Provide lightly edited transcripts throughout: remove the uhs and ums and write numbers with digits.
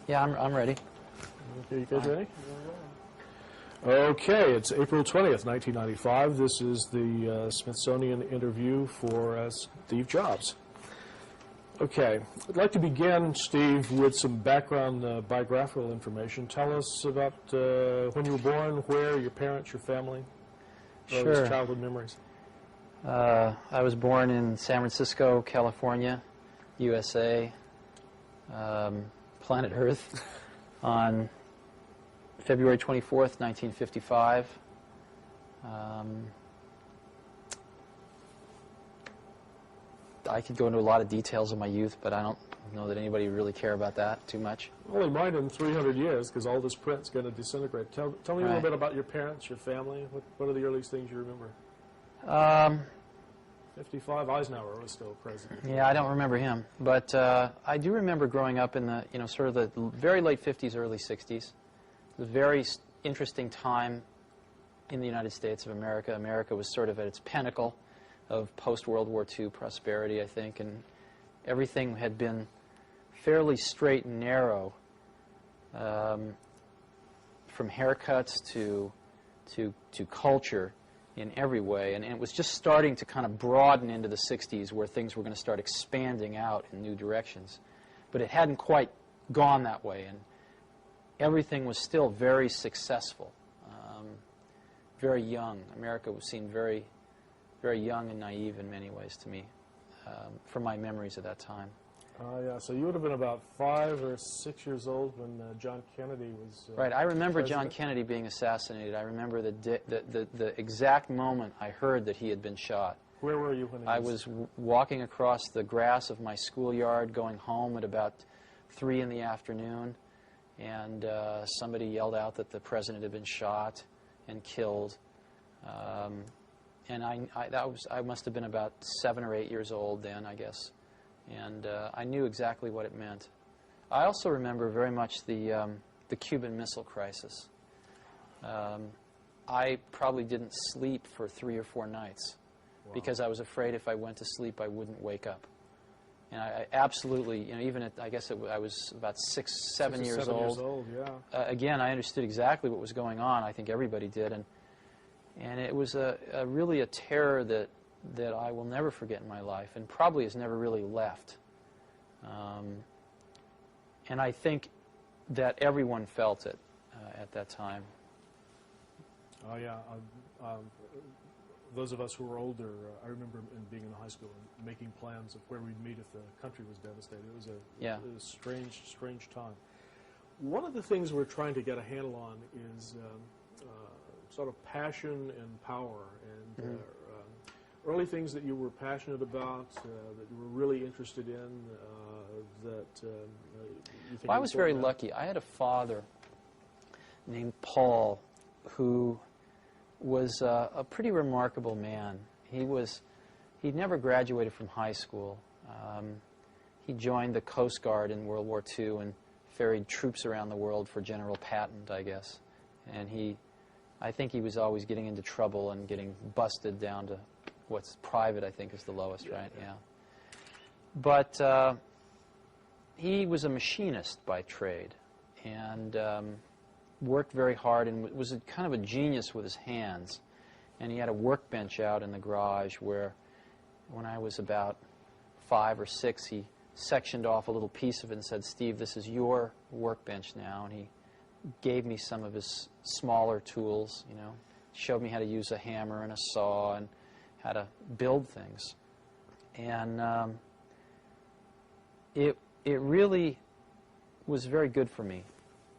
Yeah, I'm ready. Okay, you guys ready? Okay, it's April 20th, 1995. This is the Smithsonian interview for Steve Jobs. Okay, I'd like to begin, Steve, with some background biographical information. Tell us about when you were born, where, your parents, your family, Sure. childhood memories. I was born in San Francisco, California, USA, planet Earth, on February 24th, 1955. I could go into a lot of details of my youth, but I don't know that anybody would really care about that too much. Only mine in 300 years, because all this print's going to disintegrate. Tell me a little bit about your parents, your family. What are the earliest things you remember? 55, Eisenhower was still president. Yeah, I don't remember him, but I do remember growing up in the, sort of the very late 50s, early 60s. It was a very interesting time in the United States of America. America was sort of at its pinnacle of post-World War II prosperity, I think, and everything had been fairly straight and narrow, from haircuts to culture in every way, and it was just starting to kind of broaden into the 60s where things were going to start expanding out in new directions. But it hadn't quite gone that way, and everything was still very successful, very young. America was seen very, very young and naive in many ways to me, from my memories of that time. Yeah, so you would have been about 5 or 6 years old when John Kennedy was right, I remember president. John Kennedy being assassinated. I remember the exact moment I heard that he had been shot. Where were you when I was walking across the grass of my schoolyard going home at about 3 in the afternoon, and somebody yelled out that the president had been shot and killed. And I must have been about 7 or 8 years old then, I guess. And I knew exactly what it meant. I also remember very much the Cuban Missile Crisis. I probably didn't sleep for 3 or 4 nights because I was afraid if I went to sleep I wouldn't wake up. And I absolutely, even at, I guess I was about 6, 7 years old. Yeah. Again, I understood exactly what was going on. I think everybody did. And it was really a terror that I will never forget in my life, and probably has never really left. And I think that everyone felt it at that time. Oh, yeah. Those of us who were older, I remember being in high school and making plans of where we'd meet if the country was devastated. It was a strange, strange time. One of the things we're trying to get a handle on is sort of passion and power, and early things that you were passionate about, that you were really interested in, that you think. Well, I was very lucky. I had a father named Paul who was a pretty remarkable man. He'd never graduated from high school. He joined the Coast Guard in World War II and ferried troops around the world for General Patton, I guess. And I think he was always getting into trouble and getting busted down to what's private, I think, is the lowest, right? Yeah. But he was a machinist by trade and worked very hard and was kind of a genius with his hands. And he had a workbench out in the garage where, when I was about 5 or 6, he sectioned off a little piece of it and said, "Steve, this is your workbench now." And he gave me some of his smaller tools, showed me how to use a hammer and a saw and how to build things. And it really was very good for me.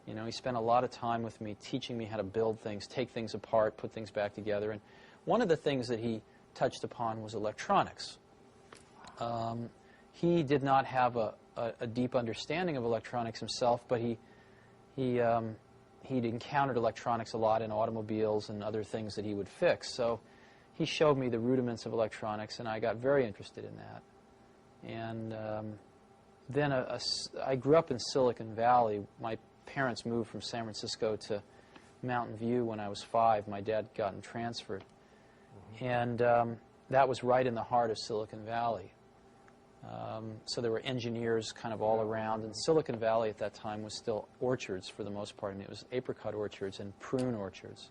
He spent a lot of time with me teaching me how to build things, take things apart, put things back together. And one of the things that he touched upon was electronics. He did not have a deep understanding of electronics himself, but he'd encountered electronics a lot in automobiles and other things that he would fix. So he showed me the rudiments of electronics, and I got very interested in that. And then I grew up in Silicon Valley. My parents moved from San Francisco to Mountain View when I was 5. My dad had gotten transferred. And that was right in the heart of Silicon Valley. So there were engineers kind of all around. And Silicon Valley at that time was still orchards for the most part. I mean, it was apricot orchards and prune orchards.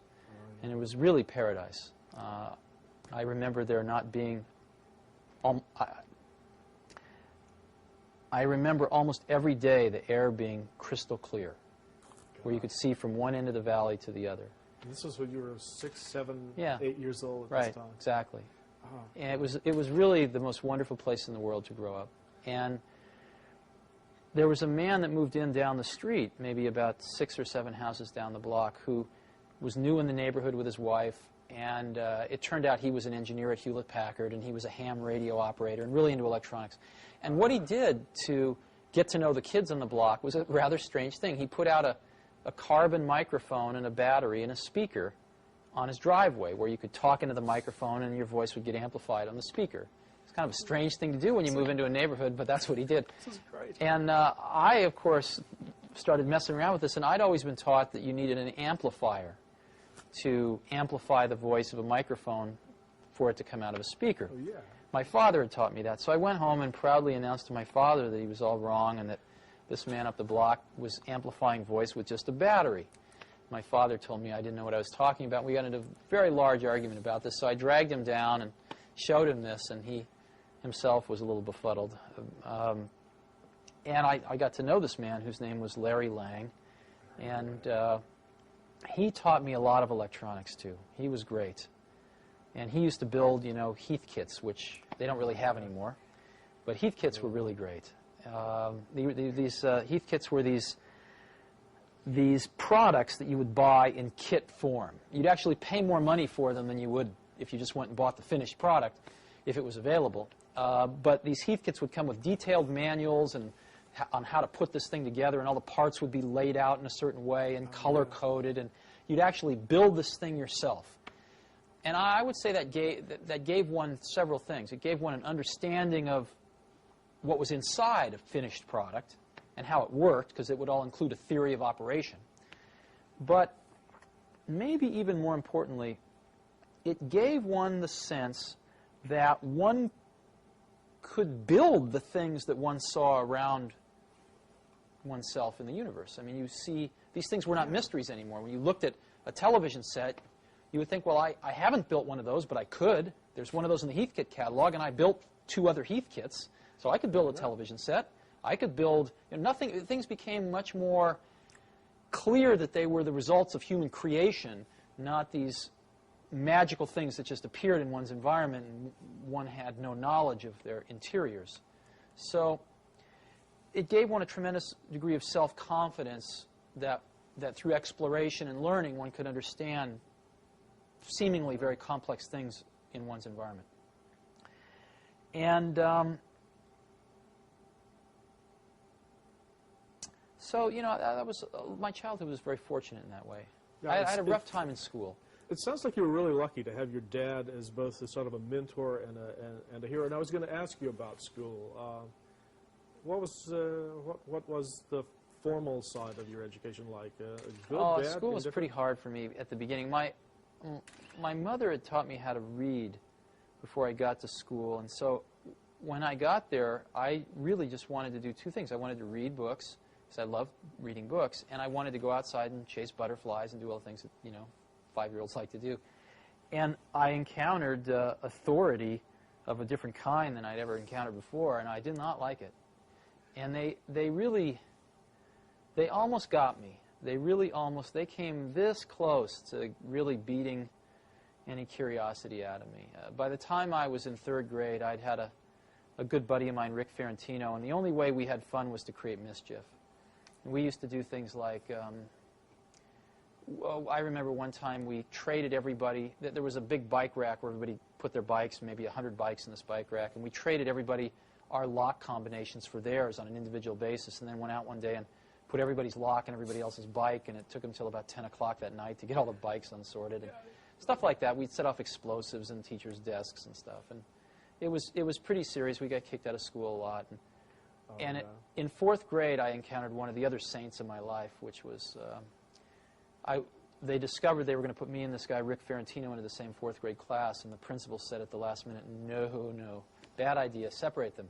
And it was really paradise. I remember there not being... I remember almost every day the air being crystal clear, where you could see from one end of the valley to the other. And this was when you were 6, 7, yeah. 8 years old at right, this time. Exactly. And it was really the most wonderful place in the world to grow up. And there was a man that moved in down the street, maybe about 6 or 7 houses down the block, who was new in the neighborhood with his wife. And it turned out he was an engineer at Hewlett-Packard, and he was a ham radio operator and really into electronics. And what he did to get to know the kids on the block was a rather strange thing. He put out a carbon microphone and a battery and a speaker on his driveway where you could talk into the microphone and your voice would get amplified on the speaker. It's kind of a strange thing to do when you move into a neighborhood, but that's what he did. This is great. And I, of course, started messing around with this, and I'd always been taught that you needed an amplifier to amplify the voice of a microphone for it to come out of a speaker. Oh, yeah. My father had taught me that, so I went home and proudly announced to my father that he was all wrong and that this man up the block was amplifying voice with just a battery. My father told me I didn't know what I was talking about. We got into a very large argument about this, so I dragged him down and showed him this, and he himself was a little befuddled. And I got to know this man whose name was Larry Lang, and he taught me a lot of electronics, too. He was great. And he used to build, you know, Heathkits, which they don't really have anymore. But Heathkits were really great. These Heathkits were these products that you would buy in kit form. You'd actually pay more money for them than you would if you just went and bought the finished product, if it was available. But these Heathkits would come with detailed manuals and on how to put this thing together, and all the parts would be laid out in a certain way and color-coded, and you'd actually build this thing yourself. And I would say that gave one several things. It gave one an understanding of what was inside a finished product and how it worked, because it would all include a theory of operation. But maybe even more importantly, it gave one the sense that one could build the things that one saw around oneself in the universe. I mean, you see, these things were not mysteries anymore. When you looked at a television set, you would think, well, I haven't built one of those, but I could. There's one of those in the Heathkit catalog, and I built 2 other Heathkits, so I could build a television set. I could build, you know, things became much more clear that they were the results of human creation, not these magical things that just appeared in one's environment and one had no knowledge of their interiors. So it gave one a tremendous degree of self-confidence that through exploration and learning one could understand seemingly very complex things in one's environment. And so, you know, that was my childhood was very fortunate in that way. Yeah, I had a rough time in school. It sounds like you were really lucky to have your dad as both a sort of a mentor and a hero. And I was going to ask you about school. What was the formal side of your education like? Good, bad, school was pretty hard for me at the beginning. My mother had taught me how to read before I got to school, and so when I got there, I really just wanted to do 2 things. I wanted to read books, because I loved reading books, and I wanted to go outside and chase butterflies and do all the things that, you know, 5-year-olds like to do. And I encountered authority of a different kind than I'd ever encountered before, and I did not like it. And they almost got me. They came this close to really beating any curiosity out of me. By the time I was in 3rd grade, I'd had a good buddy of mine, Rick Ferrantino, and the only way we had fun was to create mischief. And we used to do things like, I remember one time we traded everybody, there was a big bike rack where everybody put their bikes, maybe 100 bikes in this bike rack, and we traded everybody our lock combinations for theirs on an individual basis, and then went out one day and put everybody's lock in everybody else's bike, and it took them until about 10 o'clock that night to get all the bikes unsorted and stuff like that. We'd set off explosives in teachers' desks and stuff, and it was pretty serious. We got kicked out of school a lot, and in 4th grade I encountered one of the other saints in my life, which was they discovered they were going to put me and this guy Rick Ferrantino into the same 4th grade class, and the principal said at the last minute, no, bad idea, separate them.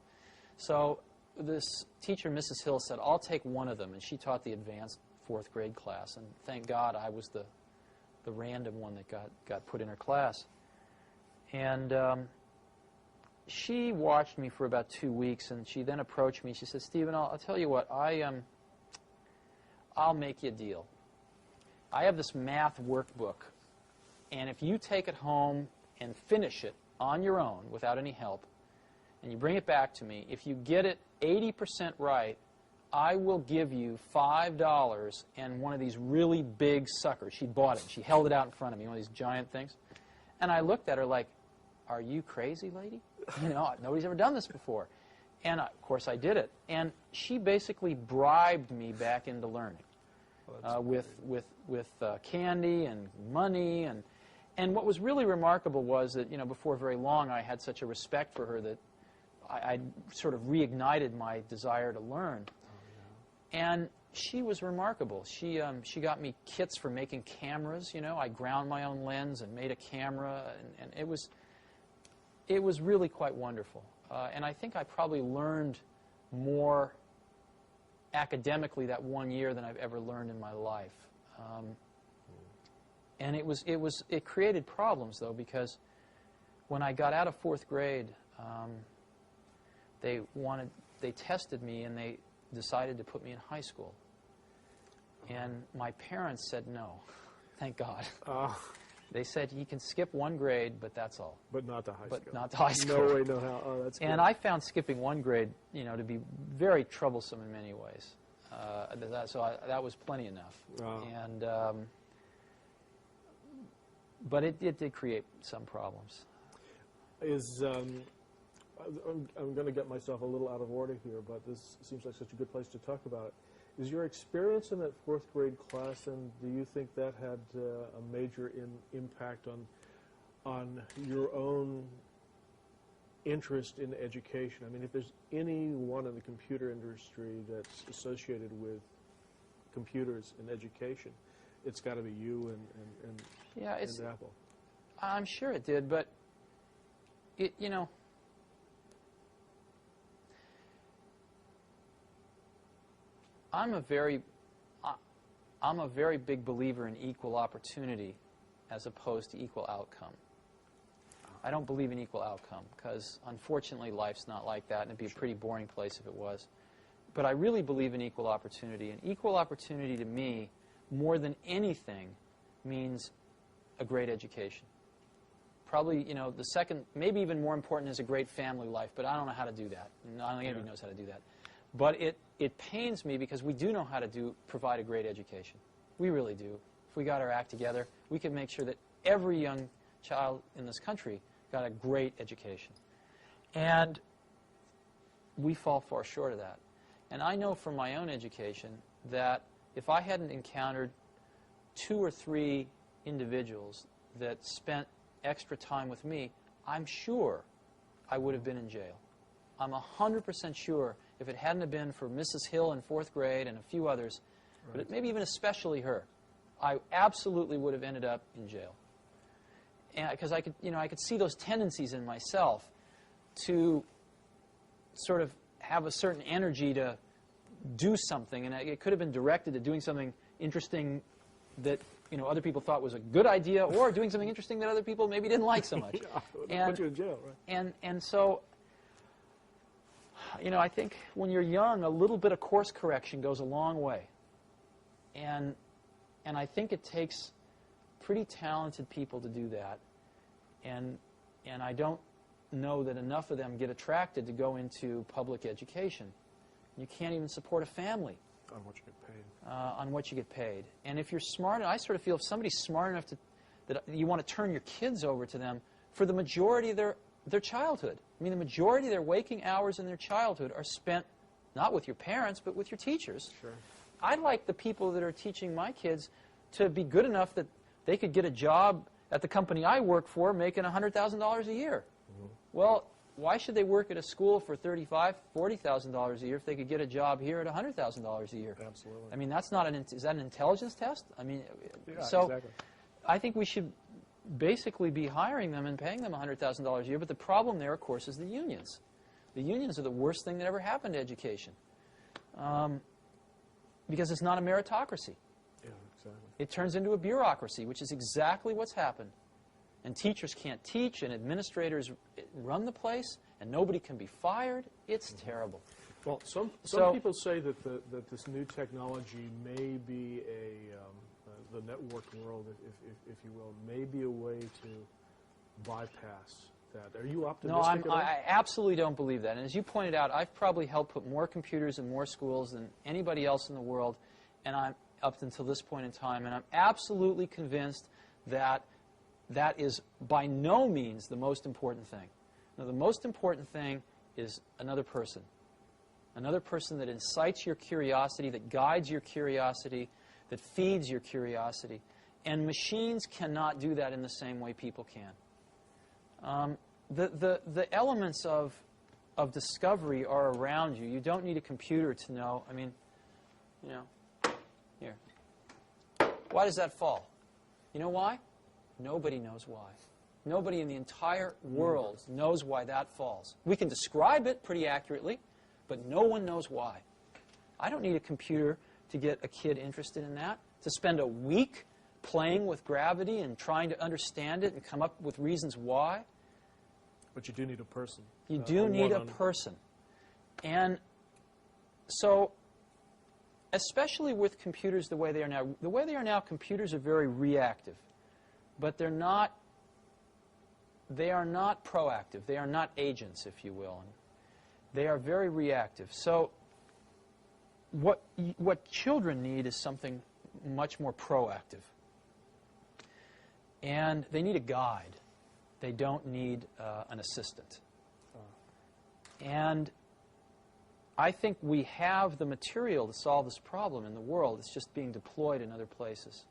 So this teacher, Mrs. Hill, said, I'll take one of them, and she taught the advanced 4th grade class, and thank God I was the random one that got put in her class. And she watched me for about 2 weeks, and she then approached me. She said, Stephen, I'll tell you what, I'll make you a deal. I have this math workbook, and if you take it home and finish it on your own without any help, and you bring it back to me, if you get it 80% right, I will give you $5 and one of these really big suckers. She bought it. She held it out in front of me, one of these giant things. And I looked at her like, are you crazy, lady? You know, nobody's ever done this before. And, of course, I did it. And she basically bribed me back into learning with candy and money. And what was really remarkable was that, you know, before very long I had such a respect for her that I sort of reignited my desire to learn. And she was remarkable. She got me kits for making cameras. You know, I ground my own lens and made a camera, and it was really quite wonderful. And I think I probably learned more academically that 1 year than I've ever learned in my life. And it created problems, though, because when I got out of 4th grade, they tested me and they decided to put me in high school. And my parents said no, thank God. They said you can skip 1 grade, but that's all. But not to high school. But not to high school. No way, no how. Oh, that's good. And I found skipping 1 grade, you know, to be very troublesome in many ways. That was plenty enough. And but it did create some problems. I'm going to get myself a little out of order here, but this seems like such a good place to talk about it. Is your experience in that 4th grade class, and do you think that had a major impact on your own interest in education? I mean, if there's anyone in the computer industry that's associated with computers and education, it's got to be you and Apple. I'm sure it did, but you know, I'm a very big believer in equal opportunity as opposed to equal outcome. I don't believe in equal outcome because, unfortunately, life's not like that, and it'd be a pretty boring place if it was. But I really believe in equal opportunity, and equal opportunity to me, more than anything, means a great education. Probably, you know, the second, maybe even more important is a great family life, but I don't know how to do that. I don't think anybody knows how to do that. But it pains me because we do know how to provide a great education. We really do. If we got our act together, we could make sure that every young child in this country got a great education. And we fall far short of that. And I know from my own education that if I hadn't encountered 2 or 3 individuals that spent extra time with me, I'm sure I would have been in jail. I'm 100% sure if it hadn't have been for Mrs. Hill in 4th grade and a few others, but maybe even especially her, I absolutely would have ended up in jail. Because I could see those tendencies in myself to sort of have a certain energy to do something, and it could have been directed to doing something interesting that other people thought was a good idea, or doing something interesting that other people maybe didn't like so much. Put you in jail, right? And so, I think when you're young, a little bit of course correction goes a long way. And I think it takes pretty talented people to do that. And I don't know that enough of them get attracted to go into public education. You can't even support a family on what you get paid. On what you get paid. And if you're smart, I sort of feel if somebody's smart enough that you want to turn your kids over to them for the majority of their childhood. I mean, the majority of their waking hours in their childhood are spent not with your parents, but with your teachers. Sure. I'd like the people that are teaching my kids to be good enough that they could get a job at the company I work for making $100,000 a year. Mm-hmm. Well, why should they work at a school for $35,000, $40,000 a year if they could get a job here at $100,000 a year? Absolutely. I mean, that's not is that an intelligence test? I mean, exactly. I think we should basically be hiring them and paying them $100,000 a year. But the problem there, of course, is the unions. The unions are the worst thing that ever happened to education. Because it's not a meritocracy. Yeah, exactly. It turns into a bureaucracy, which is exactly what's happened. And teachers can't teach, and administrators run the place, and nobody can be fired. It's terrible. Well, some people say that this new technology may be the networked world, if you will, may be a way to bypass that. Are you optimistic? No, I absolutely don't believe that. And as you pointed out, I've probably helped put more computers in more schools than anybody else in the world, and I'm up until this point in time, and I'm absolutely convinced that that is by no means the most important thing. Now, the most important thing is another person that incites your curiosity, that guides your curiosity, that feeds your curiosity. And machines cannot do that in the same way people can. The elements of discovery are around you. You don't need a computer to know. I mean, you know, here. Why does that fall? You know why? Nobody knows why. Nobody in the entire world knows why that falls. We can describe it pretty accurately, but no one knows why. I don't need a computer to get a kid interested in that, to spend a week playing with gravity and trying to understand it and come up with reasons why. But you do need a person. You do need a person. And so, especially with computers the way they are now, computers are very reactive. But they are not proactive. They are not agents, if you will. And they are very reactive. So what children need is something much more proactive. And they need a guide. They don't need an assistant. And I think we have the material to solve this problem in the world. It's just being deployed in other places.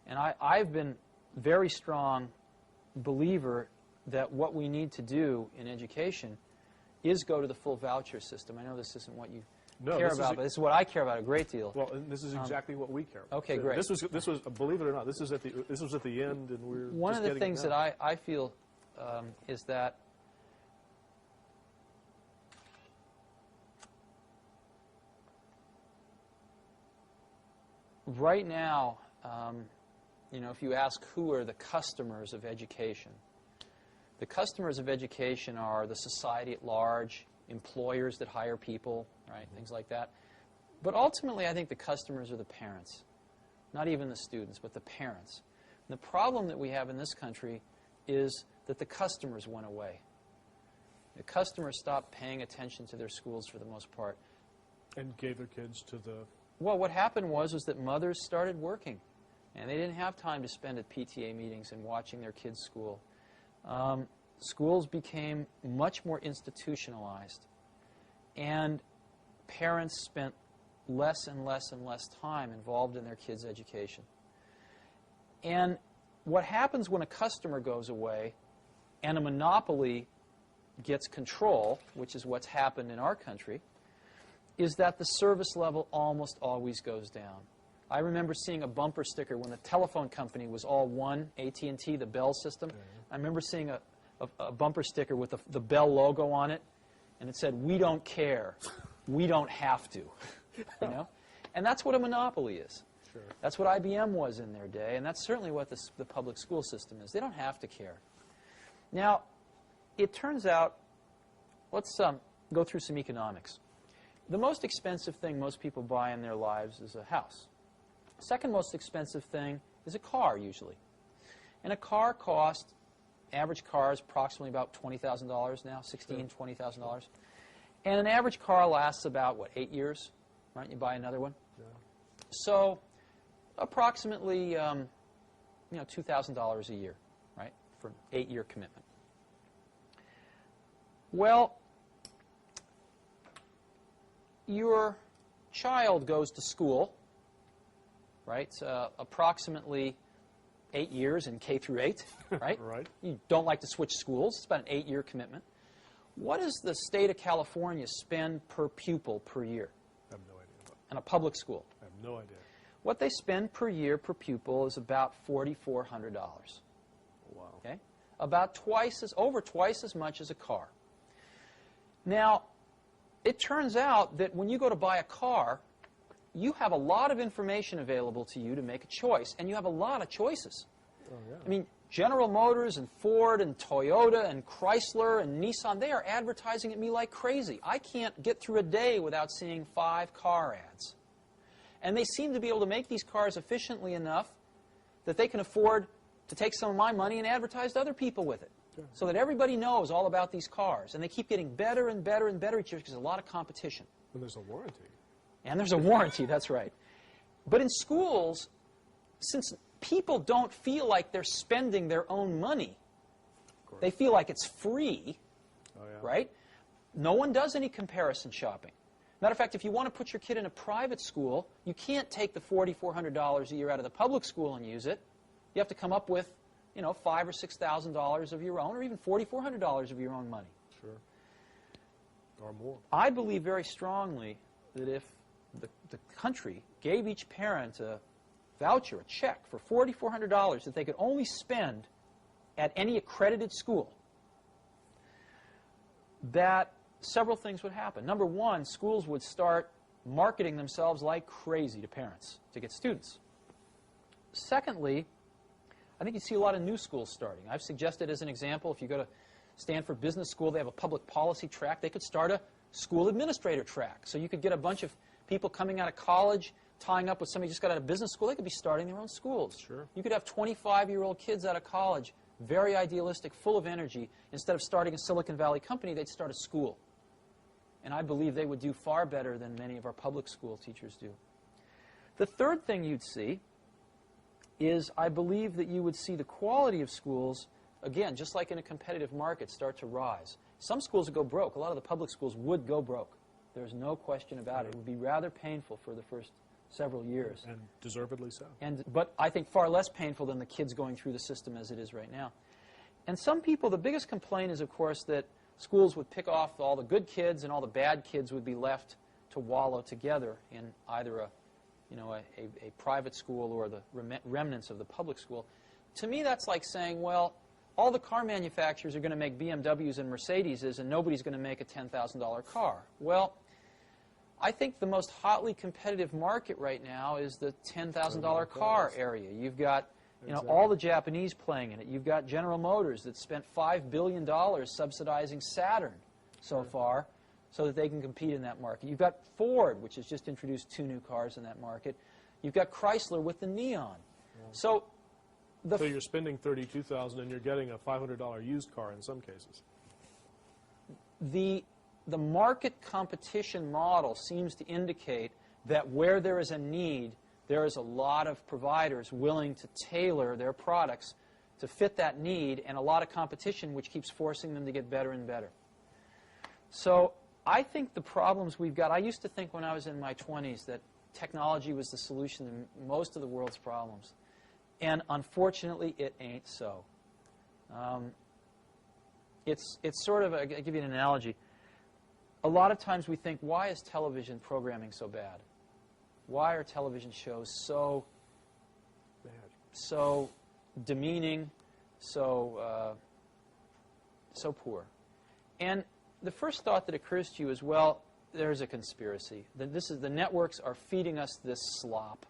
And I've been very strong believer that what we need to do in education is go to the full voucher system. I know this isn't what you care about, but this is what I care about a great deal. Well, and this is exactly what we care about. Okay, great. This was believe it or not, this was at the end, and we're one of the things that I feel is that right now, you know, if you ask who are the customers of education, the customers of education are the society at large, employers that hire people, right, things like that. But ultimately, I think the customers are the parents, not even the students, but the parents. And the problem that we have in this country is that the customers went away. The customers stopped paying attention to their schools for the most part. And gave their kids to the... Well, what happened was that mothers started working. And they didn't have time to spend at PTA meetings and watching their kids' school. Schools became much more institutionalized. And parents spent less and less and less time involved in their kids' education. And what happens when a customer goes away and a monopoly gets control, which is what's happened in our country, is that the service level almost always goes down. I remember seeing a bumper sticker when the telephone company was all one, AT&T, the Bell system. I remember seeing a bumper sticker with the Bell logo on it, and it said, "We don't care. We don't have to." You know? And that's what a monopoly is. Sure. That's what IBM was in their day, and that's certainly what the public school system is. They don't have to care. Now, it turns out, let's go through some economics. The most expensive thing most people buy in their lives is a house. Second most expensive thing is a car, usually. And a car costs, average car is approximately about $20,000 now, $16,000, $20,000. And an average car lasts about, what, 8 years? Right? You buy another one? Yeah. So approximately, $2,000 a year, right, for an 8-year commitment. Well, your child goes to school, right, approximately 8 years in K through 8, right? Right. You don't like to switch schools. It's about an 8-year commitment. What does the state of California spend per pupil per year? I have no idea. In a public school? I have no idea. What they spend per year per pupil is about $4,400. Wow. Okay? Over twice as much as a car. Now, it turns out that when you go to buy a car, you have a lot of information available to you to make a choice, and you have a lot of choices. Oh, yeah. I mean, General Motors and Ford and Toyota and Chrysler and Nissan, they are advertising at me like crazy. I can't get through a day without seeing 5 car ads. And they seem to be able to make these cars efficiently enough that they can afford to take some of my money and advertise to other people with it. Sure. So that everybody knows all about these cars. And they keep getting better and better and better each year because there's a lot of competition. And there's a warranty. And there's a warranty, that's right. But in schools, since people don't feel like they're spending their own money, they feel like it's free, right? No one does any comparison shopping. Matter of fact, if you want to put your kid in a private school, you can't take the $4,400 a year out of the public school and use it. You have to come up with, you know, $5,000 or $6,000 of your own, or even $4,400 of your own money. Sure. Or more. I believe very strongly that if the country gave each parent a voucher, a check for $4,400 that they could only spend at any accredited school, that several things would happen. Number one, schools would start marketing themselves like crazy to parents to get students. Secondly, I think you see a lot of new schools starting. I've suggested as an example, if you go to Stanford Business School, they have a public policy track. They could start a school administrator track. So you could get a bunch of people coming out of college, tying up with somebody who just got out of business school. They could be starting their own schools. Sure. You could have 25-year-old kids out of college, very idealistic, full of energy. Instead of starting a Silicon Valley company, they'd start a school. And I believe they would do far better than many of our public school teachers do. The third thing you'd see is I believe that you would see the quality of schools, again, just like in a competitive market, start to rise. Some schools would go broke. A lot of the public schools would go broke. There's no question about it. It would be rather painful for the first several years. And deservedly so. But I think far less painful than the kids going through the system as it is right now. And some people, the biggest complaint is, of course, that schools would pick off all the good kids and all the bad kids would be left to wallow together in either a private school or the remnants of the public school. To me, that's like saying, well, all the car manufacturers are going to make BMWs and Mercedeses and nobody's going to make a $10,000 car. Well, I think the most hotly competitive market right now is the $10,000 car area. You've got all the Japanese playing in it. You've got General Motors that spent $5 billion subsidizing Saturn so far so that they can compete in that market. You've got Ford, which has just introduced 2 new cars in that market. You've got Chrysler with the Neon. So you're spending $32,000 and you're getting a $500 used car in some cases. The market competition model seems to indicate that where there is a need, there is a lot of providers willing to tailor their products to fit that need, and a lot of competition which keeps forcing them to get better and better. So I think the problems we've got, I used to think when I was in my 20s that technology was the solution to most of the world's problems. And unfortunately, it ain't so. It's sort of, I'll give you an analogy. A lot of times we think, why is television programming so bad? Why are television shows so demeaning, so poor? And the first thought that occurs to you is, well, there's a conspiracy. The networks are feeding us this slop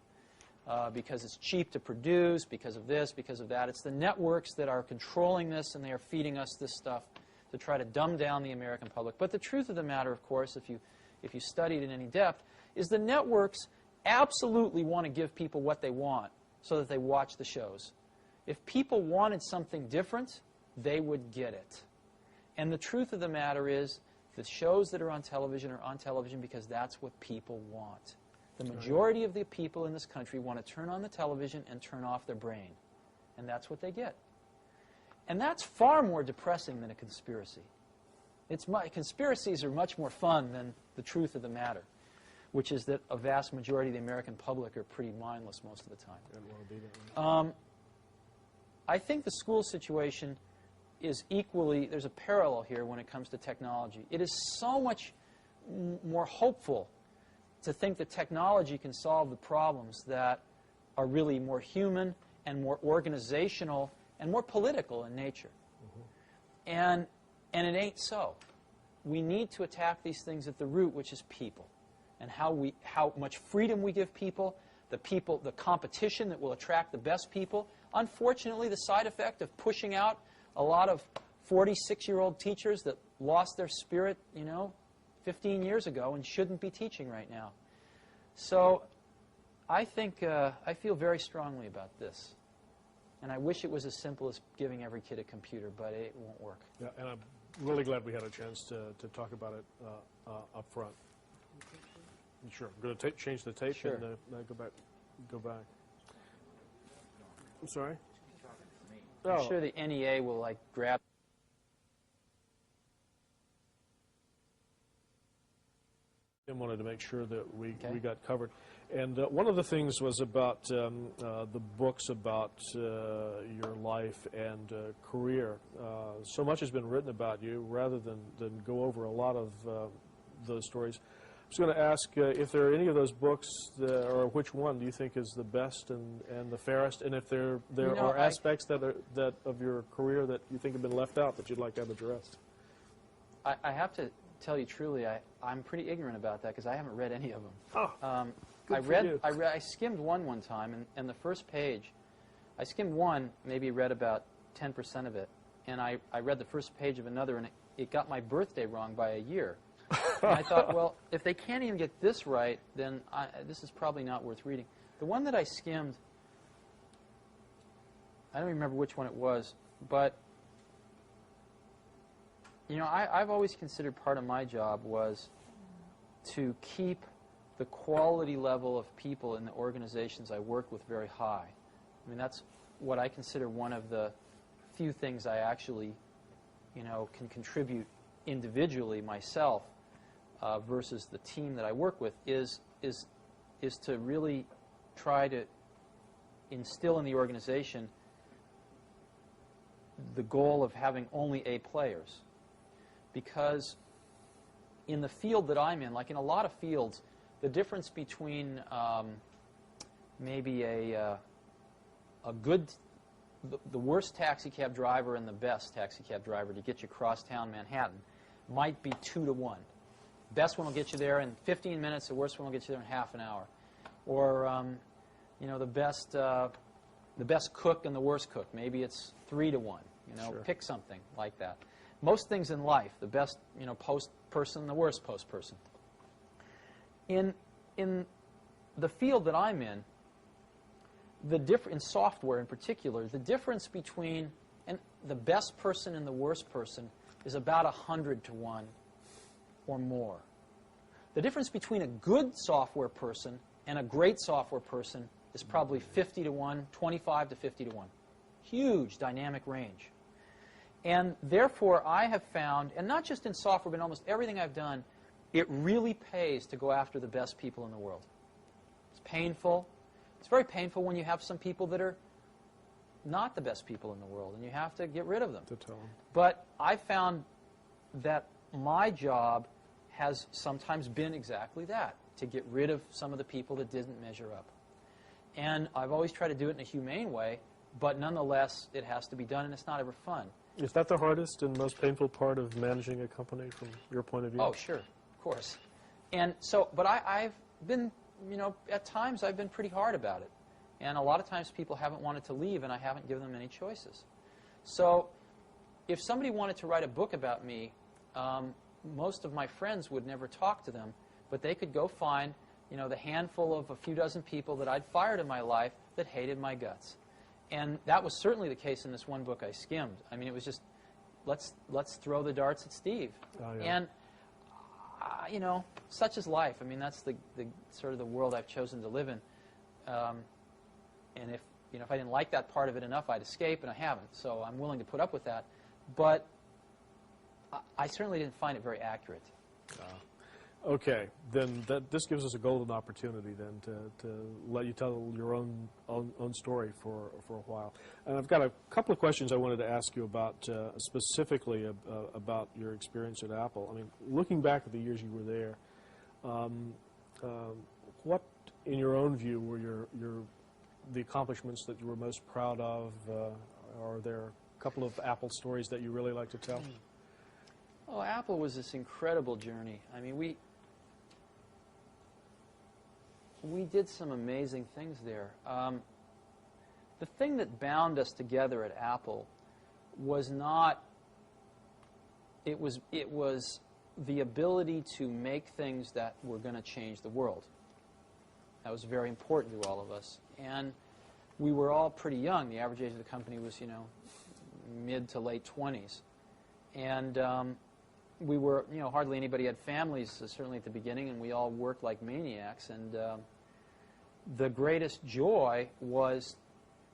because it's cheap to produce, because of this, because of that. It's the networks that are controlling this, and they are feeding us this stuff to try to dumb down the American public. But the truth of the matter, of course, if you study it in any depth, is the networks absolutely want to give people what they want so that they watch the shows. If people wanted something different, they would get it. And the truth of the matter is, the shows that are on television because that's what people want. The majority of the people in this country want to turn on the television and turn off their brain. And that's what they get. And that's far more depressing than a conspiracy. Conspiracies are much more fun than the truth of the matter, which is that a vast majority of the American public are pretty mindless most of the time. I think the school situation is equally, there's a parallel here when it comes to technology. It is so much more hopeful to think that technology can solve the problems that are really more human and more organizational and more political in nature. And it ain't so. we need to attack these things at the root, which is people, and how much freedom we give people, the competition that will attract the best people. Unfortunately, the side effect of pushing out a lot of 46-year-old teachers that lost their spirit, 15 years ago and shouldn't be teaching right now. So I think I feel very strongly about this. And I wish it was as simple as giving every kid a computer, but it won't work. Yeah, and I'm really glad we had a chance to talk about it up front. Sure. I'm going to change the tape Sure. and go back. I'm sorry? I'm sure the NEA will grab. I wanted to make sure that we got covered. And one of the things was about the books about your life and career. So much has been written about you. Rather than go over a lot of those stories, I was going to ask if there are any of those books, or which one do you think is the best and the fairest, and if there are aspects that of your career that you think have been left out that you'd like to have addressed. I have to tell you truly, I'm pretty ignorant about that because I haven't read any of them. Oh, I skimmed one time, and the first page, I skimmed one, maybe read about 10% of it, and I read the first page of another, and it got my birthday wrong by a year. And I thought, well, if they can't even get this right, then this is probably not worth reading. The one that I skimmed, I don't remember which one it was, but I've always considered part of my job was to keep the quality level of people in the organizations I work with very high. I mean, that's what I consider one of the few things I actually, can contribute individually myself versus the team that I work with is to really try to instill in the organization the goal of having only A players. Because in the field that I'm in, like in a lot of fields, the difference between maybe the worst taxi cab driver and the best taxi cab driver to get you across town Manhattan might be 2 to 1. Best one will get you there in 15 minutes. The worst one will get you there in half an hour. Or the best cook and the worst cook, maybe it's 3 to 1. Sure. Pick something like that. Most things in life, the best post person, the worst post person. In the field that I'm in, in software in particular, the difference between the best person and the worst person is about 100 to 1 or more. The difference between a good software person and a great software person is probably 50 to 1, 25 to 50 to 1. Huge dynamic range. And therefore, I have found, and not just in software, but in almost everything I've done, it really pays to go after the best people in the world. It's painful. It's very painful when you have some people that are not the best people in the world, and you have to get rid of them. To tell them. But I found that my job has sometimes been exactly that, to get rid of some of the people that didn't measure up. And I've always tried to do it in a humane way, but nonetheless, it has to be done, and it's not ever fun. Is that the hardest and most painful part of managing a company from your point of view? Oh, sure, of course. And so, but I've been, at times I've been pretty hard about it. And a lot of times people haven't wanted to leave, and I haven't given them any choices. So if somebody wanted to write a book about me, most of my friends would never talk to them, but they could go find, the handful of a few dozen people that I'd fired in my life that hated my guts. And that was certainly the case in this one book I skimmed. I mean, it was just, let's throw the darts at Steve. Oh, yeah. And, such is life. I mean, that's the sort of the world I've chosen to live in. And if I didn't like that part of it enough, I'd escape, and I haven't. So I'm willing to put up with that. But I certainly didn't find it very accurate. Okay, then this gives us a golden opportunity then to let you tell your own story for a while. And I've got a couple of questions I wanted to ask you about specifically about your experience at Apple. I mean, looking back at the years you were there, what, in your own view, were the accomplishments that you were most proud of? Are there a couple of Apple stories that you really like to tell? Oh, Apple was this incredible journey. I mean, we did some amazing things there. The thing that bound us together at Apple was not, it was the ability to make things that were going to change the world. That was very important to all of us. And we were all pretty young. The average age of the company was, mid to late 20s. And we were, hardly anybody had families, certainly at the beginning, and we all worked like maniacs. And the greatest joy was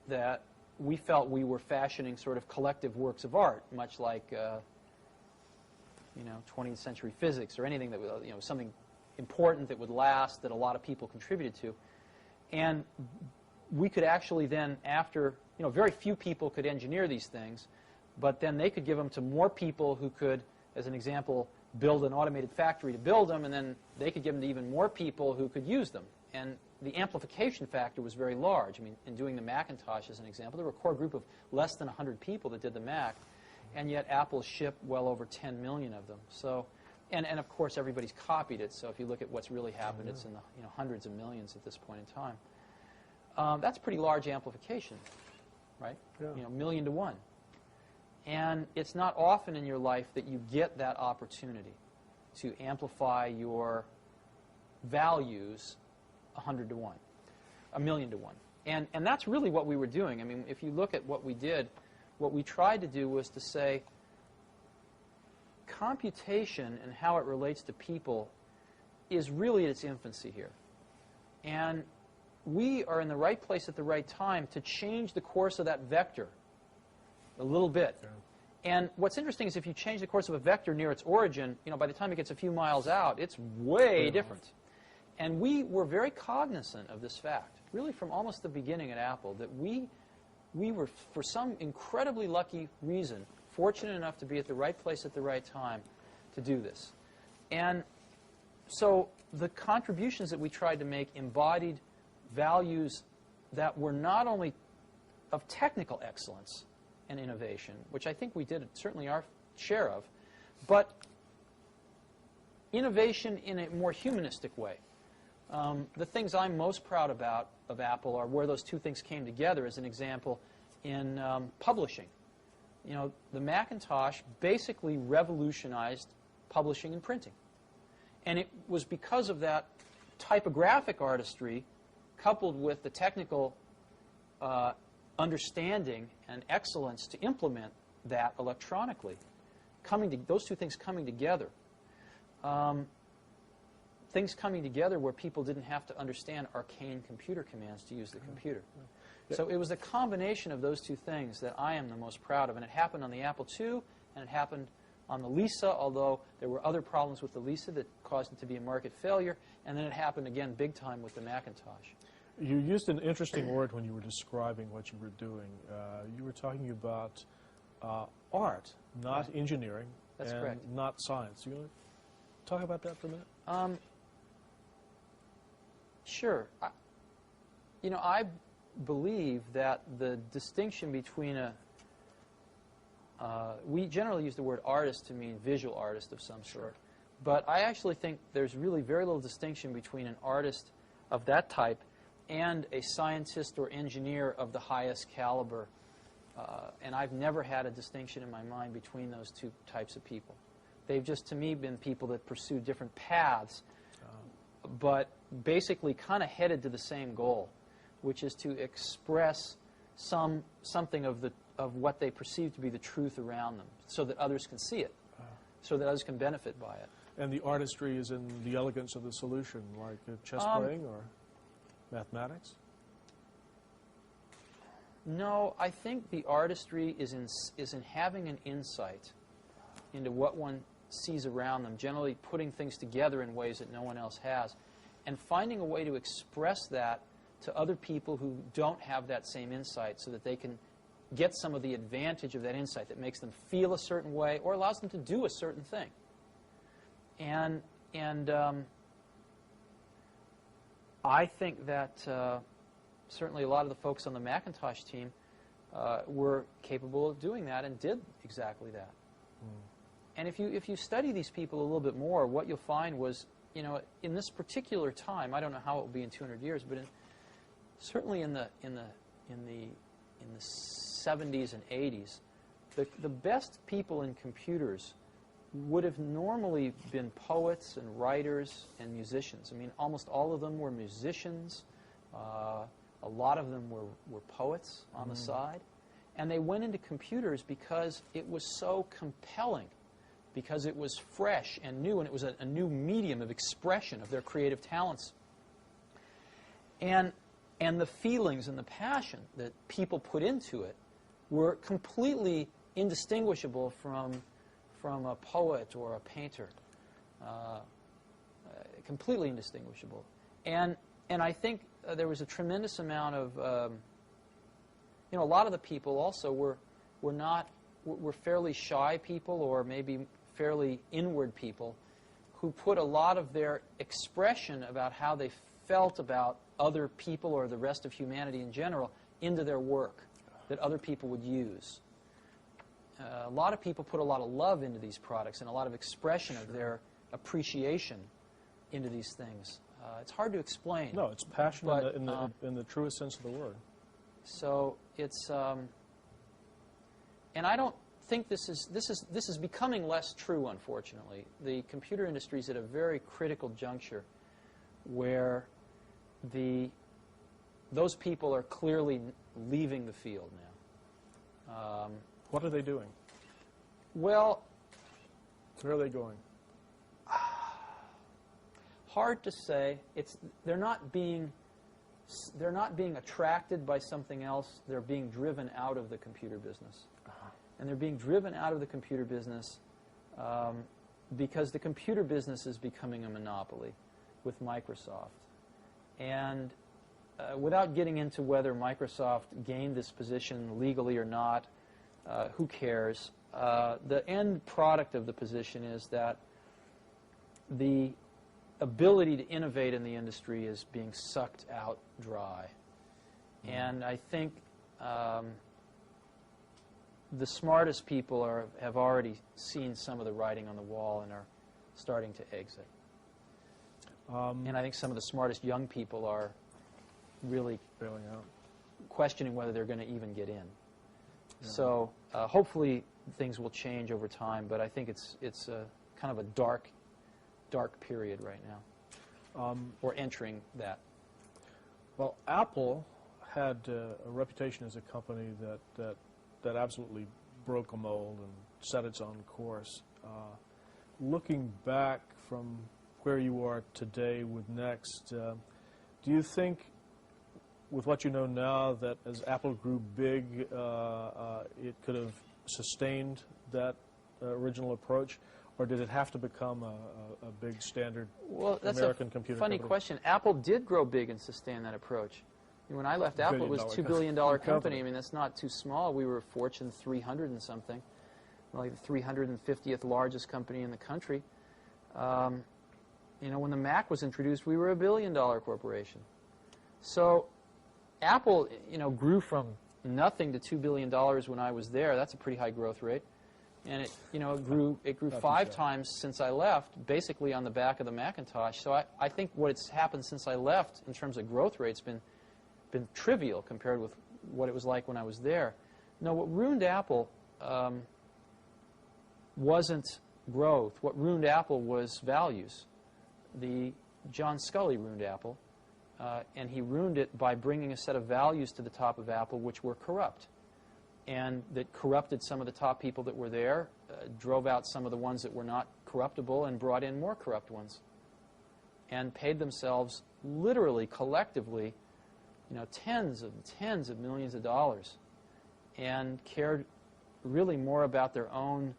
that we felt we were fashioning sort of collective works of art, much like, 20th century physics or anything that, something important that would last, that a lot of people contributed to. And we could actually then, after, very few people could engineer these things, but then they could give them to more people who could, as an example, build an automated factory to build them, and then they could give them to even more people who could use them. And the amplification factor was very large. I mean, in doing the Macintosh as an example, there were a core group of less than 100 people that did the Mac, and yet Apple shipped well over 10 million of them. So, and of course, everybody's copied it. So if you look at what's really happened, it's in the hundreds of millions at this point in time. That's pretty large amplification, right? Yeah. 1,000,000 to 1. And it's not often in your life that you get that opportunity to amplify your values 100 to 1, 1,000,000 to 1. And that's really what we were doing. I mean, if you look at what we did, what we tried to do was to say, computation and how it relates to people is really at its infancy here. And we are in the right place at the right time to change the course of that vector a little bit. Yeah. And what's interesting is if you change the course of a vector near its origin, by the time it gets a few miles out, it's way different. And we were very cognizant of this fact, really from almost the beginning at Apple, that we were, for some incredibly lucky reason, fortunate enough to be at the right place at the right time to do this. And so the contributions that we tried to make embodied values that were not only of technical excellence and innovation, which I think we did certainly our share of, but innovation in a more humanistic way. The things I'm most proud about of Apple are where those two things came together, as an example, in publishing. The Macintosh basically revolutionized publishing and printing. And it was because of that typographic artistry coupled with the technical understanding and excellence to implement that electronically, those two things coming together. Things coming together where people didn't have to understand arcane computer commands to use the computer. So it was the combination of those two things that I am the most proud of. And it happened on the Apple II, and it happened on the Lisa, although there were other problems with the Lisa that caused it to be a market failure. And then it happened again big time with the Macintosh. You used an interesting word when you were describing what you were doing. You were talking about art, not engineering. That's and correct. Not science. You want to talk about that for a minute? Sure. I believe that the distinction between we generally use the word artist to mean visual artist of some sort. But I actually think there's really very little distinction between an artist of that type and a scientist or engineer of the highest caliber. And I've never had a distinction in my mind between those two types of people. They've just, to me, been people that pursue different paths, but basically kind of headed to the same goal, which is to express something of what they perceive to be the truth around them, so that others can see it, so that others can benefit by it. And the artistry is in the elegance of the solution, like chess playing or mathematics? No, I think the artistry is in having an insight into what one sees around them, generally putting things together in ways that no one else has, and finding a way to express that to other people who don't have that same insight, so that they can get some of the advantage of that insight that makes them feel a certain way or allows them to do a certain thing. And I think that certainly a lot of the folks on the Macintosh team were capable of doing that and did exactly that. And if you study these people a little bit more, what you'll find was, in this particular time, I don't know how it will be in 200 years, but certainly in the 70s and 80s, the best people in computers would have normally been poets and writers and musicians. I mean, almost all of them were musicians. A lot of them were poets on the side. And they went into computers because it was so compelling, because it was fresh and new, and it was a new medium of expression of their creative talents. And the feelings and the passion that people put into it were completely indistinguishable from a poet or a painter. Completely indistinguishable. And I think there was a tremendous amount of, a lot of the people also were fairly shy people, or maybe fairly inward people, who put a lot of their expression about how they felt about other people or the rest of humanity in general into their work that other people would use. A lot of people put a lot of love into these products and a lot of expression of their appreciation into these things. It's hard to explain. No, it's passion in the truest sense of the word. So it's, and I don't think this is becoming less true, unfortunately. The computer industry is at a very critical juncture where those people are clearly leaving the field now. What are they doing? Well, where are they going? Hard to say. They're not being attracted by something else. They're being driven out of the computer business. And they're being driven out of the computer business because the computer business is becoming a monopoly with Microsoft. And without getting into whether Microsoft gained this position legally or not, who cares? The end product of the position is that the ability to innovate in the industry is being sucked out dry. And I think the smartest people have already seen some of the writing on the wall and are starting to exit. And I think some of the smartest young people are really bailing out, questioning whether they're going to even get in. Yeah. So hopefully things will change over time, but I think it's kind of a dark period right now. We're entering that. Well, Apple had a reputation as a company that absolutely broke a mold and set its own course. Looking back from where you are today with Next, do you think, with what you know now, that as Apple grew big, it could have sustained that original approach? Or did it have to become a big standard American computer company? Funny question. Apple did grow big and sustain that approach. When I left Apple, it was a $2 billion company. I mean, that's not too small. We were Fortune 300 and something, like the 350th largest company in the country. When the Mac was introduced, we were a $1 billion corporation. So Apple, grew from nothing to $2 billion when I was there. That's a pretty high growth rate. And it grew 5 times since I left, basically on the back of the Macintosh. So I think what's happened since I left in terms of growth rate's been trivial compared with what it was like when I was there. No, what ruined Apple wasn't growth. What ruined Apple was values. John Sculley ruined Apple, and he ruined it by bringing a set of values to the top of Apple which were corrupt. And that corrupted some of the top people that were there, drove out some of the ones that were not corruptible, and brought in more corrupt ones. And paid themselves, literally, collectively, tens of millions of dollars. And cared really more about their own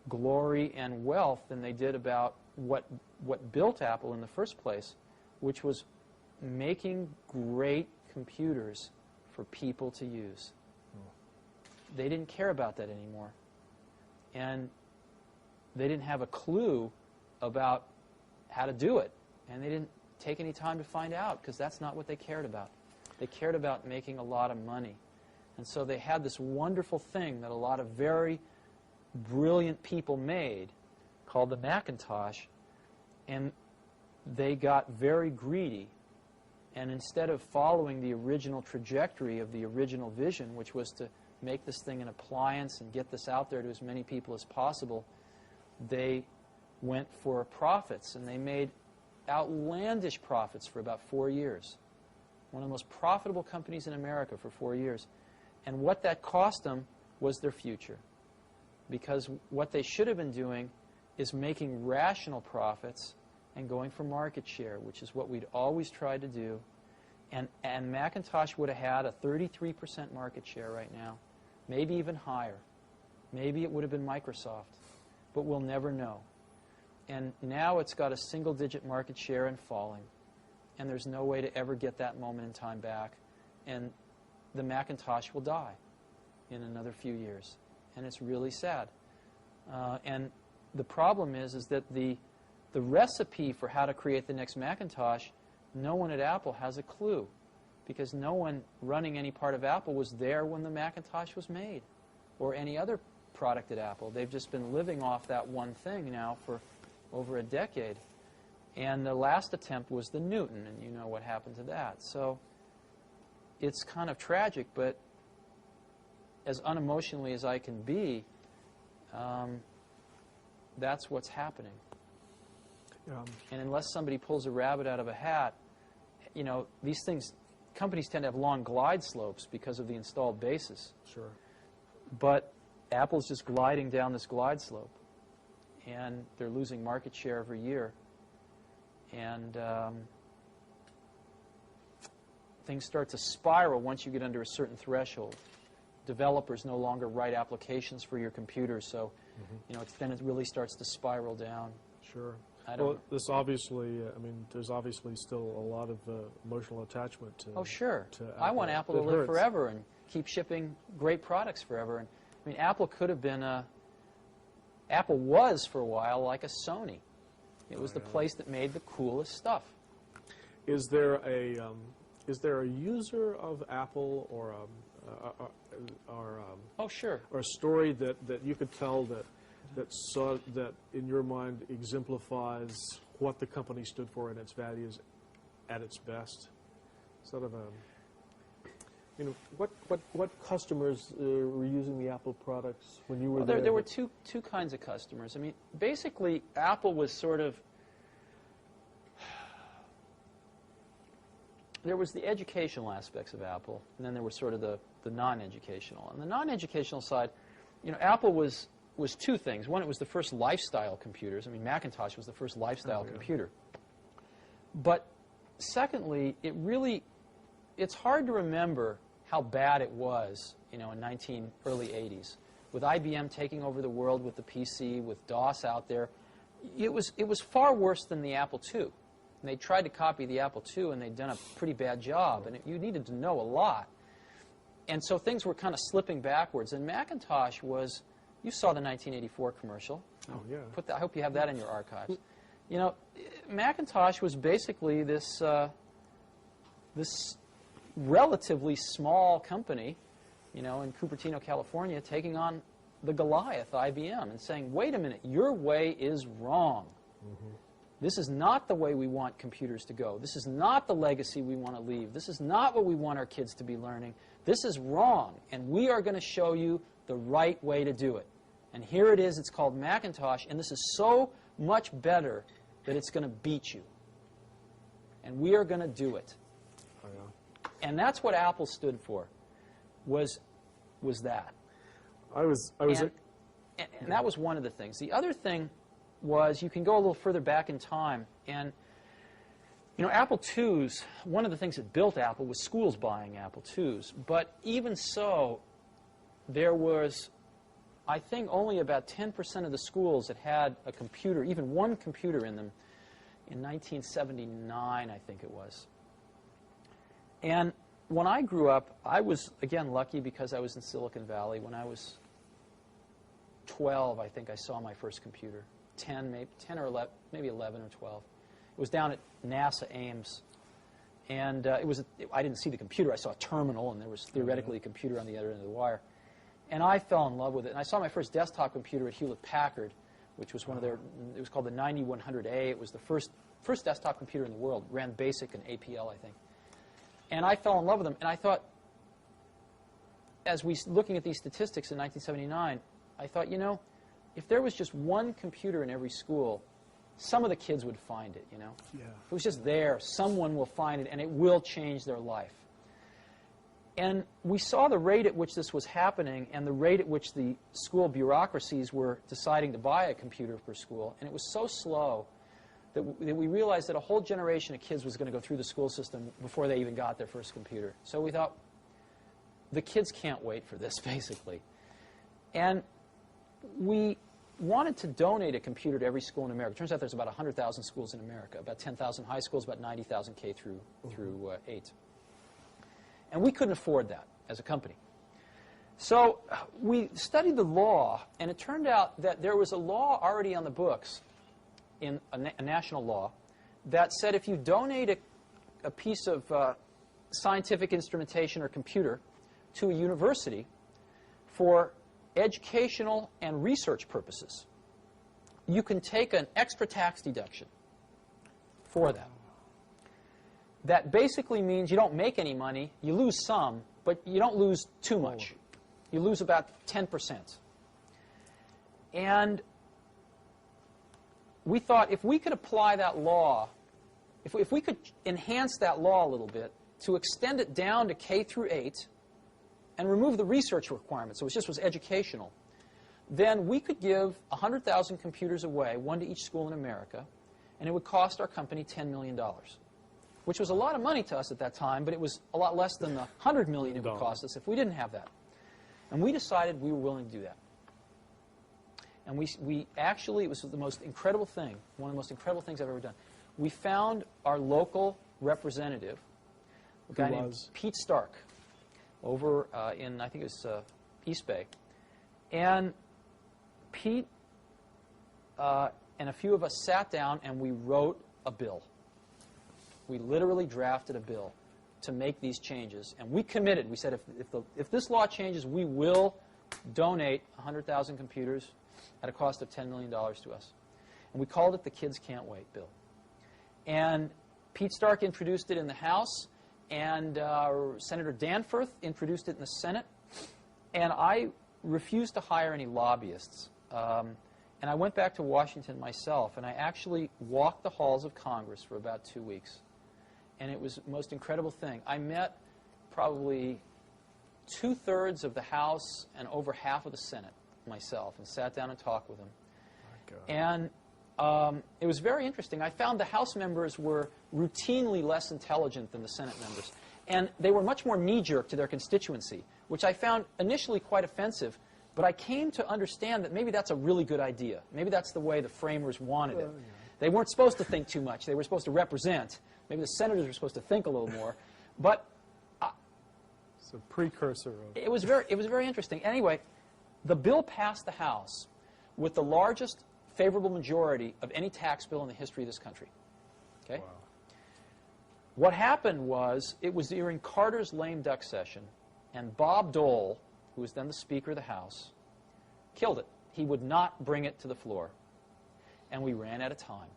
glory and wealth than they did about what built Apple in the first place, which was making great computers for people to use. They didn't care about that anymore. And they didn't have a clue about how to do it. And they didn't take any time to find out, because that's not what they cared about. They cared about making a lot of money. And so they had this wonderful thing that a lot of very brilliant people made called the Macintosh, and they got very greedy. And instead of following the original trajectory of the original vision, which was to make this thing an appliance and get this out there to as many people as possible, they went for profits, and they made outlandish profits for about 4 years. One of the most profitable companies in America for 4 years. And what that cost them was their future. Because what they should have been doing is making rational profits and going for market share, which is what we'd always tried to do. And Macintosh would have had a 33% market share right now, maybe even higher. Maybe it would have been Microsoft, but we'll never know. And now it's got a single-digit market share and falling. And there's no way to ever get that moment in time back. And the Macintosh will die in another few years. And it's really sad. And the problem is that the recipe for how to create the next Macintosh, no one at Apple has a clue, because no one running any part of Apple was there when the Macintosh was made, or any other product at Apple. They've just been living off that one thing now for over a decade. And the last attempt was the Newton, and you know what happened to that. So it's kind of tragic, but as unemotionally as I can be, that's what's happening. And unless somebody pulls a rabbit out of a hat, you know, these things, companies tend to have long glide slopes because of the installed bases. Sure. But Apple's just gliding down this glide slope, and they're losing market share every year. And things start to spiral once you get under a certain threshold. Developers no longer write applications for your computer, so you know, then it really starts to spiral down. Sure. Well, this obviously, I mean, there's obviously still a lot of emotional attachment to. Oh, sure. To Apple. I want Apple to live forever and keep shipping great products forever. And I mean, Apple could have been Apple was for a while like a Sony. It was the place that made the coolest stuff. Is there a user of Apple or oh, sure. or a story that you could tell that in your mind exemplifies what the company stood for and its values at its best? Sort of you know, what customers were using the Apple products when you were there? There were two kinds of customers. I mean, basically, Apple was sort of, there was the educational aspects of Apple, and then there was sort of the non-educational. On the non-educational side, you know, Apple was two things. One, it was the first lifestyle computers. I mean, Macintosh was the first lifestyle computer. But secondly, it's hard to remember how bad it was, you know, in early 80s, with IBM taking over the world with the PC, with DOS out there. It was far worse than the Apple II. And they tried to copy the Apple II, and they'd done a pretty bad job, and you needed to know a lot. And so things were kind of slipping backwards. And Macintosh was, you saw the 1984 commercial. Oh, yeah. I hope you have that in your archives. You know, Macintosh was basically this relatively small company, you know, in Cupertino, California, taking on the Goliath, IBM, and saying, wait a minute, your way is wrong. This is not the way we want computers to go. This is not the legacy we want to leave. This is not what we want our kids to be learning. This is wrong, and we are going to show you the right way to do it. And here it is. It's called Macintosh, and this is so much better that it's going to beat you. And we are going to do it. Oh, yeah. And that's what Apple stood for, was that. And that was one of the things. The other thing was, you can go a little further back in time, and you know, Apple IIs, one of the things that built Apple was schools buying Apple IIs. But even so, there was, I think, only about 10% of the schools that had a computer, even one computer in them, in 1979, I think it was. And when I grew up, I was, again, lucky because I was in Silicon Valley. When I was 12, I think I saw my first computer. 10 or 11, maybe 11 or 12. It was down at NASA Ames. And I didn't see the computer. I saw a terminal, and there was theoretically a computer on the other end of the wire. And I fell in love with it. And I saw my first desktop computer at Hewlett-Packard, which was one of their, it was called the 9100A. It was the first desktop computer in the world. Ran BASIC and APL, I think. And I fell in love with them. And I thought, as we looking at these statistics in 1979, I thought, you know, if there was just one computer in every school, some of the kids would find it, you know. Yeah. If it was just there, someone will find it, and it will change their life. And we saw the rate at which this was happening and the rate at which the school bureaucracies were deciding to buy a computer per school, and it was so slow that we realized that a whole generation of kids was going to go through the school system before they even got their first computer. So we thought, the kids can't wait for this, basically. And we wanted to donate a computer to every school in America. It turns out there's about 100,000 schools in America, about 10,000 high schools, about 90,000 K through 8. And we couldn't afford that as a company. So we studied the law, and it turned out that there was a law already on the books, in a national law, that said if you donate a piece of scientific instrumentation or computer to a university for educational and research purposes, you can take an extra tax deduction for that. That basically means you don't make any money, you lose some, but you don't lose too much. You lose about 10%. And we thought if we could apply that law, if we could enhance that law a little bit to extend it down to K through 8 and remove the research requirements, so it just was educational, then we could give 100,000 computers away, one to each school in America, and it would cost our company $10 million. Which was a lot of money to us at that time, but it was a lot less than the $100 million it would cost us if we didn't have that. And we decided we were willing to do that. And we actually, it was the most incredible thing, one of the most incredible things I've ever done. We found our local representative, a guy named Pete Stark, over in, I think it was East Bay. And Pete and a few of us sat down and we wrote a bill. We literally drafted a bill to make these changes. And we committed. We said if this law changes, we will donate 100,000 computers at a cost of $10 million to us. And we called it the Kids Can't Wait bill. And Pete Stark introduced it in the House, and Senator Danforth introduced it in the Senate. And I refused to hire any lobbyists. And I went back to Washington myself, and I actually walked the halls of Congress for about 2 weeks. And it was the most incredible thing. I met probably 2/3 of the House and over half of the Senate myself and sat down and talked with them. And it was very interesting. I found the House members were routinely less intelligent than the Senate members. And they were much more knee-jerk to their constituency, which I found initially quite offensive. But I came to understand that maybe that's a really good idea. Maybe that's the way the framers wanted it. They weren't supposed to think too much. They were supposed to represent. Maybe the senators were supposed to think a little more. But it's a precursor of... It was very interesting. Anyway, the bill passed the House with the largest favorable majority of any tax bill in the history of this country. Okay? Wow. What happened was, it was during Carter's lame duck session, and Bob Dole, who was then the Speaker of the House, killed it. He would not bring it to the floor. And we ran out of time.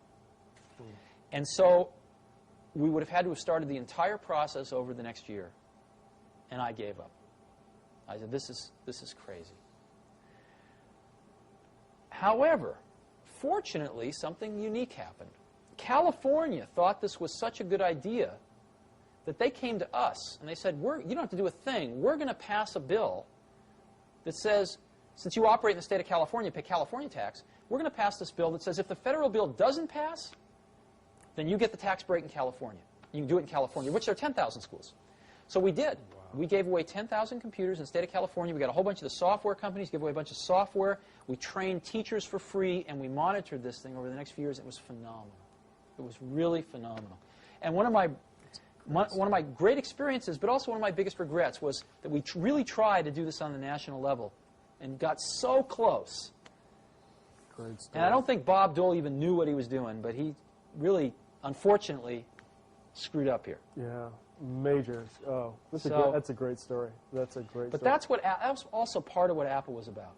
And so we would have had to have started the entire process over the next year. And I gave up. I said, this is crazy. However, fortunately, something unique happened. California thought this was such a good idea that they came to us and they said, you don't have to do a thing. We're going to pass a bill that says, since you operate in the state of California, pay California tax, we're going to pass this bill that says if the federal bill doesn't pass, then you get the tax break in California. You can do it in California, which there are 10,000 schools. So we did. Wow. We gave away 10,000 computers in the state of California. We got a whole bunch of the software companies, gave away a bunch of software. We trained teachers for free, and we monitored this thing over the next few years. It was phenomenal. It was really phenomenal. And one of my great experiences, but also one of my biggest regrets, was that we really tried to do this on the national level and got so close. Great story. And I don't think Bob Dole even knew what he was doing, but he really, unfortunately, screwed up here. Yeah. Major. Oh, that's a great story. That's a great but story. That was also part of what Apple was about.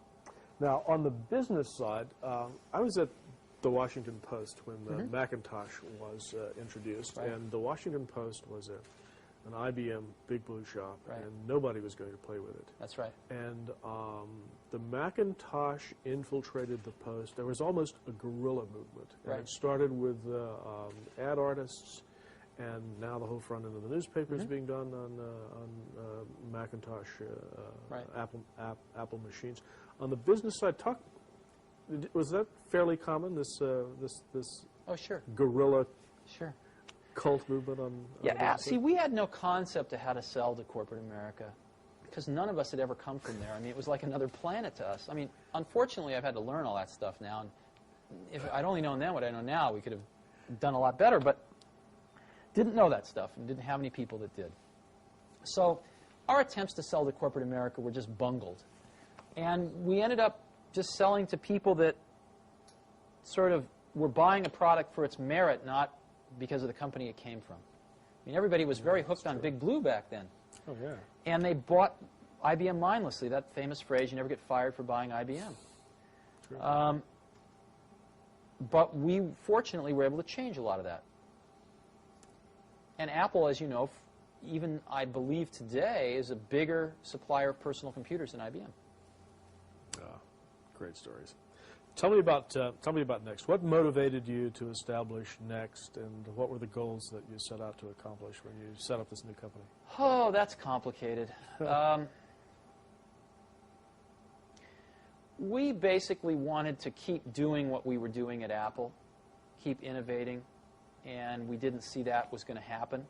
Now, on the business side, I was at the Washington Post when the Macintosh was introduced, and the Washington Post was an IBM Big Blue shop, and nobody was going to play with it. That's right. And the Macintosh infiltrated the Post. There was almost a guerrilla movement. And it started with ad artists, and now the whole front end of the newspaper is being done on Macintosh Apple machines. On the business side, was that fairly common? This sure, guerrilla cult movement on see, we had no concept of how to sell to corporate America because none of us had ever come from there. I mean, it was like another planet to us. I mean, unfortunately, I've had to learn all that stuff now. And if I'd only known then what I know now, we could have done a lot better. But didn't know that stuff and didn't have any people that did. So our attempts to sell to corporate America were just bungled. And we ended up just selling to people that sort of were buying a product for its merit, not because of the company it came from. I mean, everybody was very hooked on Big Blue back then. Oh, yeah. And they bought IBM mindlessly, that famous phrase, you never get fired for buying IBM. But we, fortunately, were able to change a lot of that. And Apple, as you know, even I believe today, is a bigger supplier of personal computers than IBM. Great stories. Tell me about NeXT. What motivated you to establish NeXT, and what were the goals that you set out to accomplish when you set up this new company? Oh, that's complicated. We basically wanted to keep doing what we were doing at Apple, keep innovating, and we didn't see that was going to happen.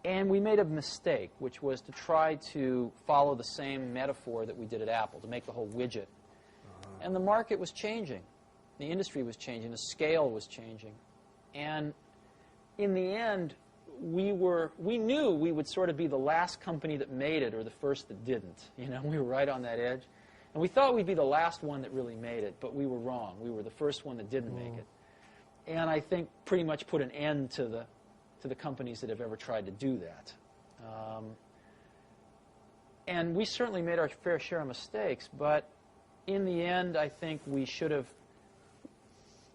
And we made a mistake, which was to try to follow the same metaphor that we did at Apple, to make the whole widget. And the market was changing. The industry was changing. The scale was changing. And in the end, we knew we would sort of be the last company that made it or the first that didn't. You know, we were right on that edge. And we thought we'd be the last one that really made it, but we were wrong. We were the first one that didn't make it. And I think pretty much put an end to the companies that have ever tried to do that. And we certainly made our fair share of mistakes, but in the end, I think we should have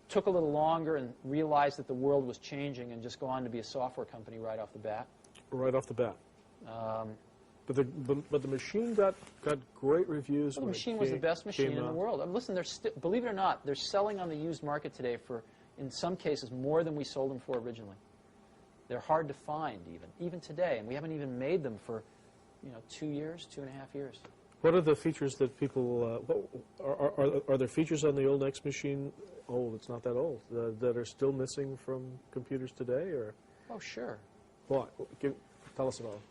took a little longer and realized that the world was changing and just go on to be a software company right off the bat. Right off the bat. But the machine got great reviews. Well, the machine was the best machine in the world. Listen, believe it or not, they're selling on the used market today for, in some cases, more than we sold them for originally. They're hard to find even today, and we haven't even made them for 2 years, 2.5 years. What are the features that people, are there features on the old NeXT machine, it's not that old, that are still missing from computers today? Or? Oh, sure. What? Tell us about it.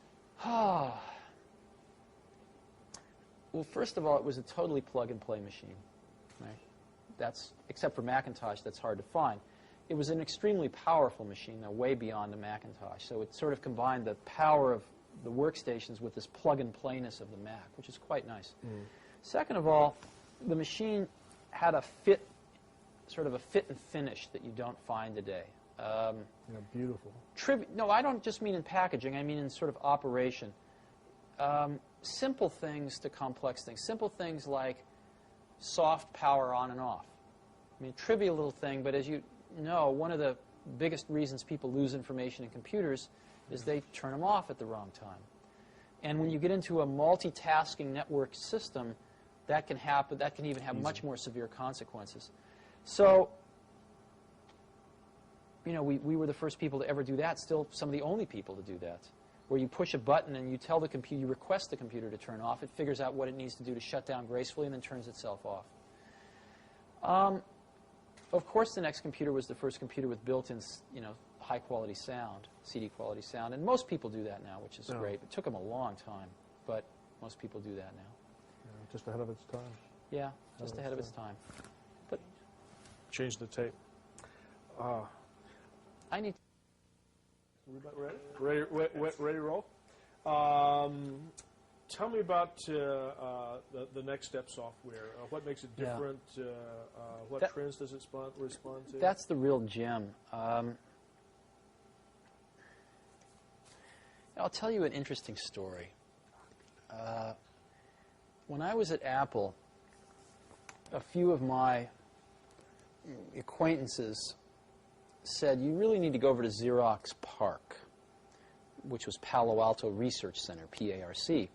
Well, first of all, it was a totally plug-and-play machine. Right? Except for Macintosh, that's hard to find. It was an extremely powerful machine, though, way beyond the Macintosh. So it sort of combined the power of the workstations with this plug-and-playness of the Mac, which is quite nice. Second of all, the machine had a sort of a fit and finish that you don't find today. Beautiful. No, I don't just mean in packaging. I mean in sort of operation. Simple things to complex things. Simple things like soft power on and off. I mean, trivial little thing, but as you know, one of the biggest reasons people lose information in computers is they turn them off at the wrong time. And when you get into a multitasking network system, that can happen. That can even have much more severe consequences. So, we were the first people to ever do that, still some of the only people to do that, where you push a button and you tell the computer, you request the computer to turn off. It figures out what it needs to do to shut down gracefully and then turns itself off. Of course, the NeXT computer was the first computer with built-in, high-quality sound, CD-quality sound, and most people do that now, which is great. It took them a long time, but most people do that now. Yeah, just ahead of its time. Yeah, just ahead of its time. But change the tape. I need. Ready to roll? Tell me about the NeXTSTEP software. What makes it different? What trends does it respond to? That's the real gem. I'll tell you an interesting story. When I was at Apple, a few of my acquaintances said, you really need to go over to Xerox PARC, which was Palo Alto Research Center, PARC,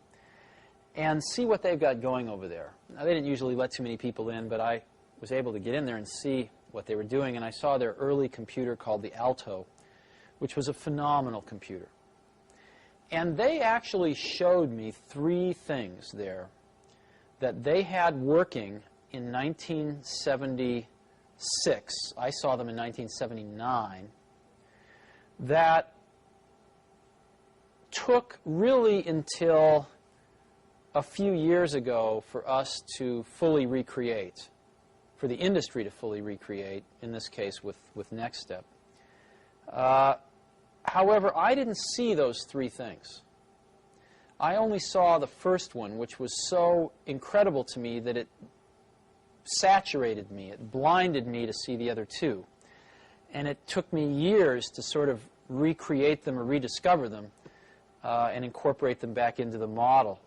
and see what they've got going over there. Now, they didn't usually let too many people in, but I was able to get in there and see what they were doing, and I saw their early computer called the Alto, which was a phenomenal computer. And they actually showed me 3 things there that they had working in 1976. I saw them in 1979. That took really until a few years ago for us to fully recreate, for the industry to fully recreate, in this case with NextStep. However, I didn't see those 3 things. I only saw the first one, which was so incredible to me that it saturated me. It blinded me to see the other 2. And it took me years to sort of recreate them or rediscover them and incorporate them back into the model.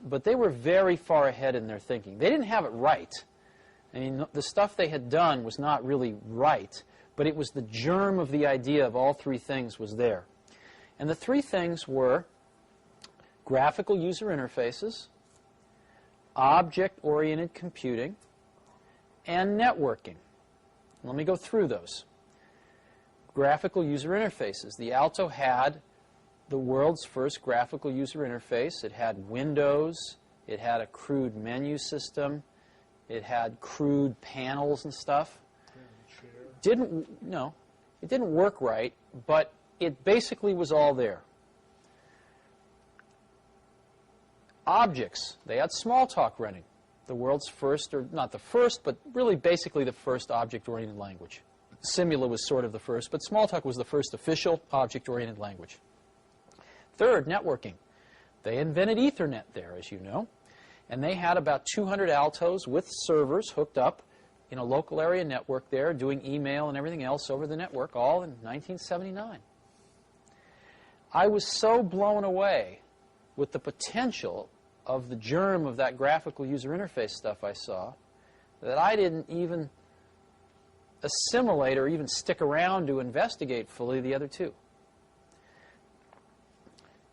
But they were very far ahead in their thinking. They didn't have it right. I mean, the stuff they had done was not really right, but it was the germ of the idea of all 3 things was there. And the 3 things were graphical user interfaces, object-oriented computing, and networking. Let me go through those. Graphical user interfaces. The Alto had the world's first graphical user interface. It had windows. It had a crude menu system. It had crude panels and stuff. It didn't work right, but it basically was all there. Objects. They had Smalltalk running. The world's first, or not the first, but really basically the first object-oriented language. Simula was sort of the first, but Smalltalk was the first official object-oriented language. Third, networking. They invented Ethernet there, as you know, and they had about 200 Altos with servers hooked up in a local area network there, doing email and everything else over the network, all in 1979. I was so blown away with the potential of the germ of that graphical user interface stuff I saw that I didn't even assimilate or even stick around to investigate fully the other 2.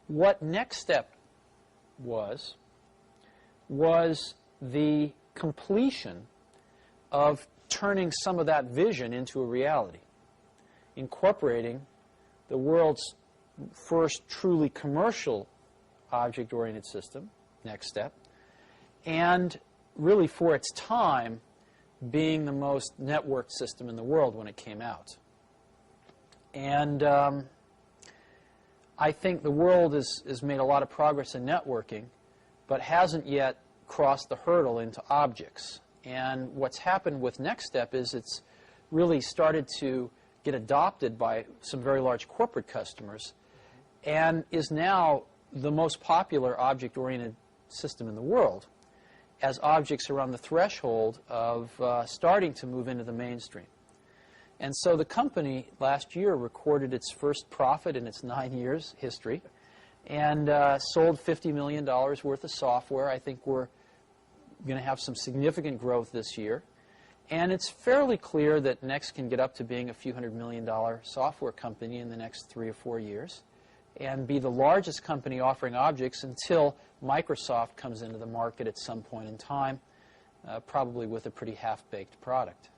What NextStep was the completion of turning some of that vision into a reality, incorporating the world's first truly commercial object-oriented system, NextStep, and really for its time being the most networked system in the world when it came out. And I think the world has made a lot of progress in networking, but hasn't yet crossed the hurdle into objects. And what's happened with NextStep is it's really started to get adopted by some very large corporate customers and is now the most popular object-oriented system in the world, as objects are on the threshold of starting to move into the mainstream. And so the company last year recorded its first profit in its 9 years history and sold $50 million worth of software. I think we're going to have some significant growth this year. And it's fairly clear that Next can get up to being a few $100 million software company in the next 3 or 4 years and be the largest company offering objects until Microsoft comes into the market at some point in time, probably with a pretty half-baked product.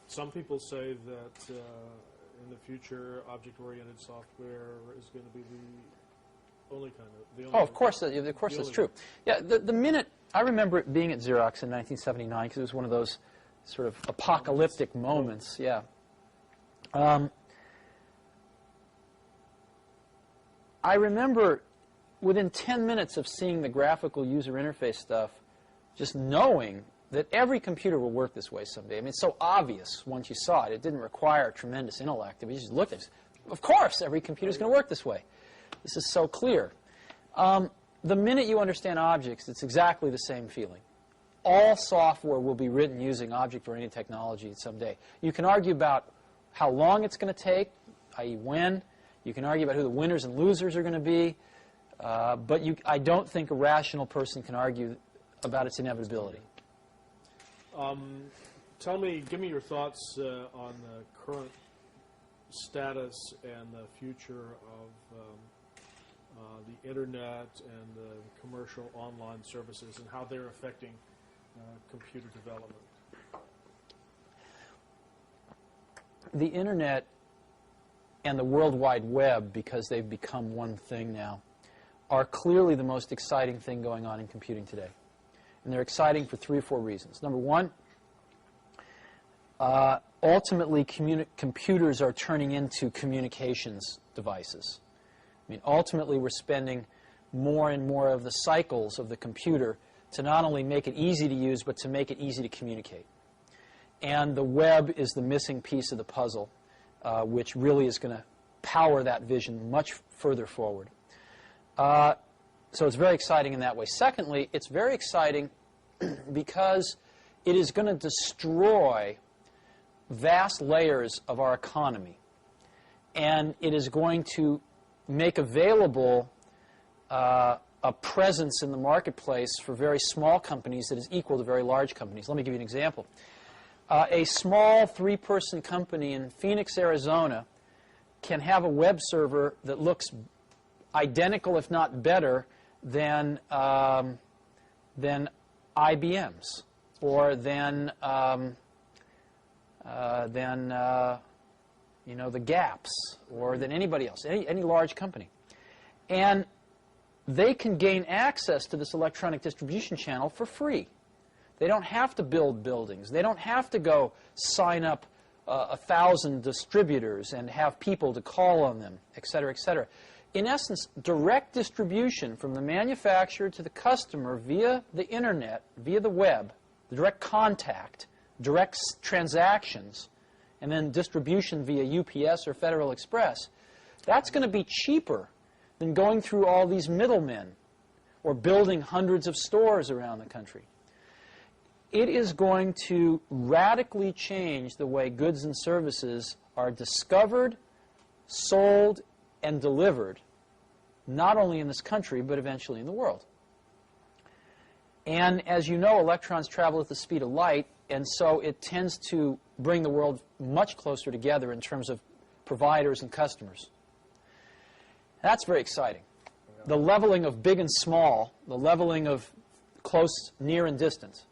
Some people say that in the future, object-oriented software is going to be the only kind of... of course that's true. Yeah, the minute... I remember it being at Xerox in 1979 because it was one of those sort of apocalyptic moments. Yeah. I remember within 10 minutes of seeing the graphical user interface stuff, just knowing that every computer will work this way someday. I mean, it's so obvious once you saw it. It didn't require tremendous intellect. If you just looked at it, of course, every computer is going to work this way. This is so clear. The minute you understand objects, it's exactly the same feeling. All software will be written using object-oriented technology someday. You can argue about how long it's going to take, i.e. when. You can argue about who the winners and losers are going to be. But I don't think a rational person can argue about its inevitability. Give me your thoughts on the current status and the future of the Internet and the commercial online services and how they're affecting computer development. The Internet and the World Wide Web, because they've become one thing now, are clearly the most exciting thing going on in computing today. And they're exciting for 3 or 4 reasons. Number one, ultimately computers are turning into communications devices. I mean, ultimately we're spending more and more of the cycles of the computer to not only make it easy to use, but to make it easy to communicate. And the web is the missing piece of the puzzle, which really is going to power that vision much further forward. So it's very exciting in that way. Secondly, it's very exciting because it is going to destroy vast layers of our economy. And it is going to make available a presence in the marketplace for very small companies that is equal to very large companies. Let me give you an example. A small 3-person company in Phoenix, Arizona can have a web server that looks identical, if not better, than IBM's or than the Gaps or than anybody else, any large company. And they can gain access to this electronic distribution channel for free. They don't have to build buildings. They don't have to go sign up 1,000 distributors and have people to call on them, et cetera, et cetera. In essence, direct distribution from the manufacturer to the customer via the Internet, via the web, the direct contact, direct transactions, and then distribution via UPS or Federal Express, that's going to be cheaper than going through all these middlemen or building hundreds of stores around the country. It is going to radically change the way goods and services are discovered, sold, and delivered, not only in this country, but eventually in the world. And as you know, electrons travel at the speed of light, and so it tends to bring the world much closer together in terms of providers and customers. That's very exciting. The leveling of big and small, the leveling of close, near, and distant.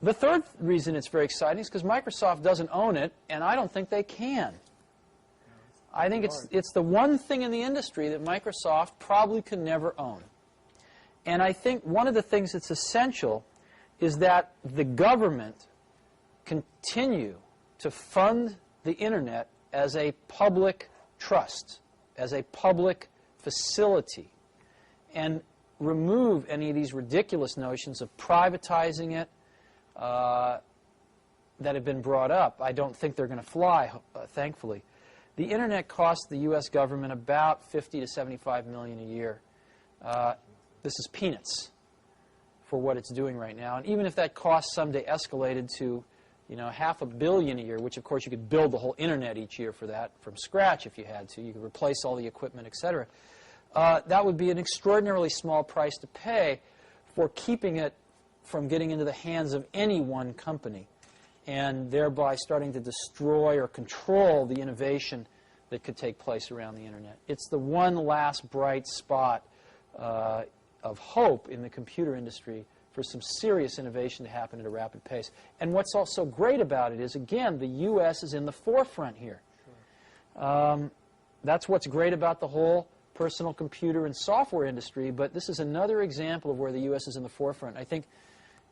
The third reason it's very exciting is because Microsoft doesn't own it, and I don't think they can. I think it's the one thing in the industry that Microsoft probably can never own. And I think one of the things that's essential is that the government continue to fund the Internet as a public trust, as a public facility, and remove any of these ridiculous notions of privatizing it that have been brought up. I don't think they're going to fly, thankfully. The Internet costs the U.S. government about $50 to $75 million a year. This is peanuts for what it's doing right now. And even if that cost someday escalated to, $500 million a year, which of course you could build the whole Internet each year for that from scratch if you had to. You could replace all the equipment, etc. That would be an extraordinarily small price to pay for keeping it from getting into the hands of any one company, and thereby starting to destroy or control the innovation that could take place around the Internet. It's the one last bright spot of hope in the computer industry for some serious innovation to happen at a rapid pace. And what's also great about it is, again, the U.S. is in the forefront here. That's what's great about the whole personal computer and software industry, but this is another example of where the U.S. is in the forefront. I think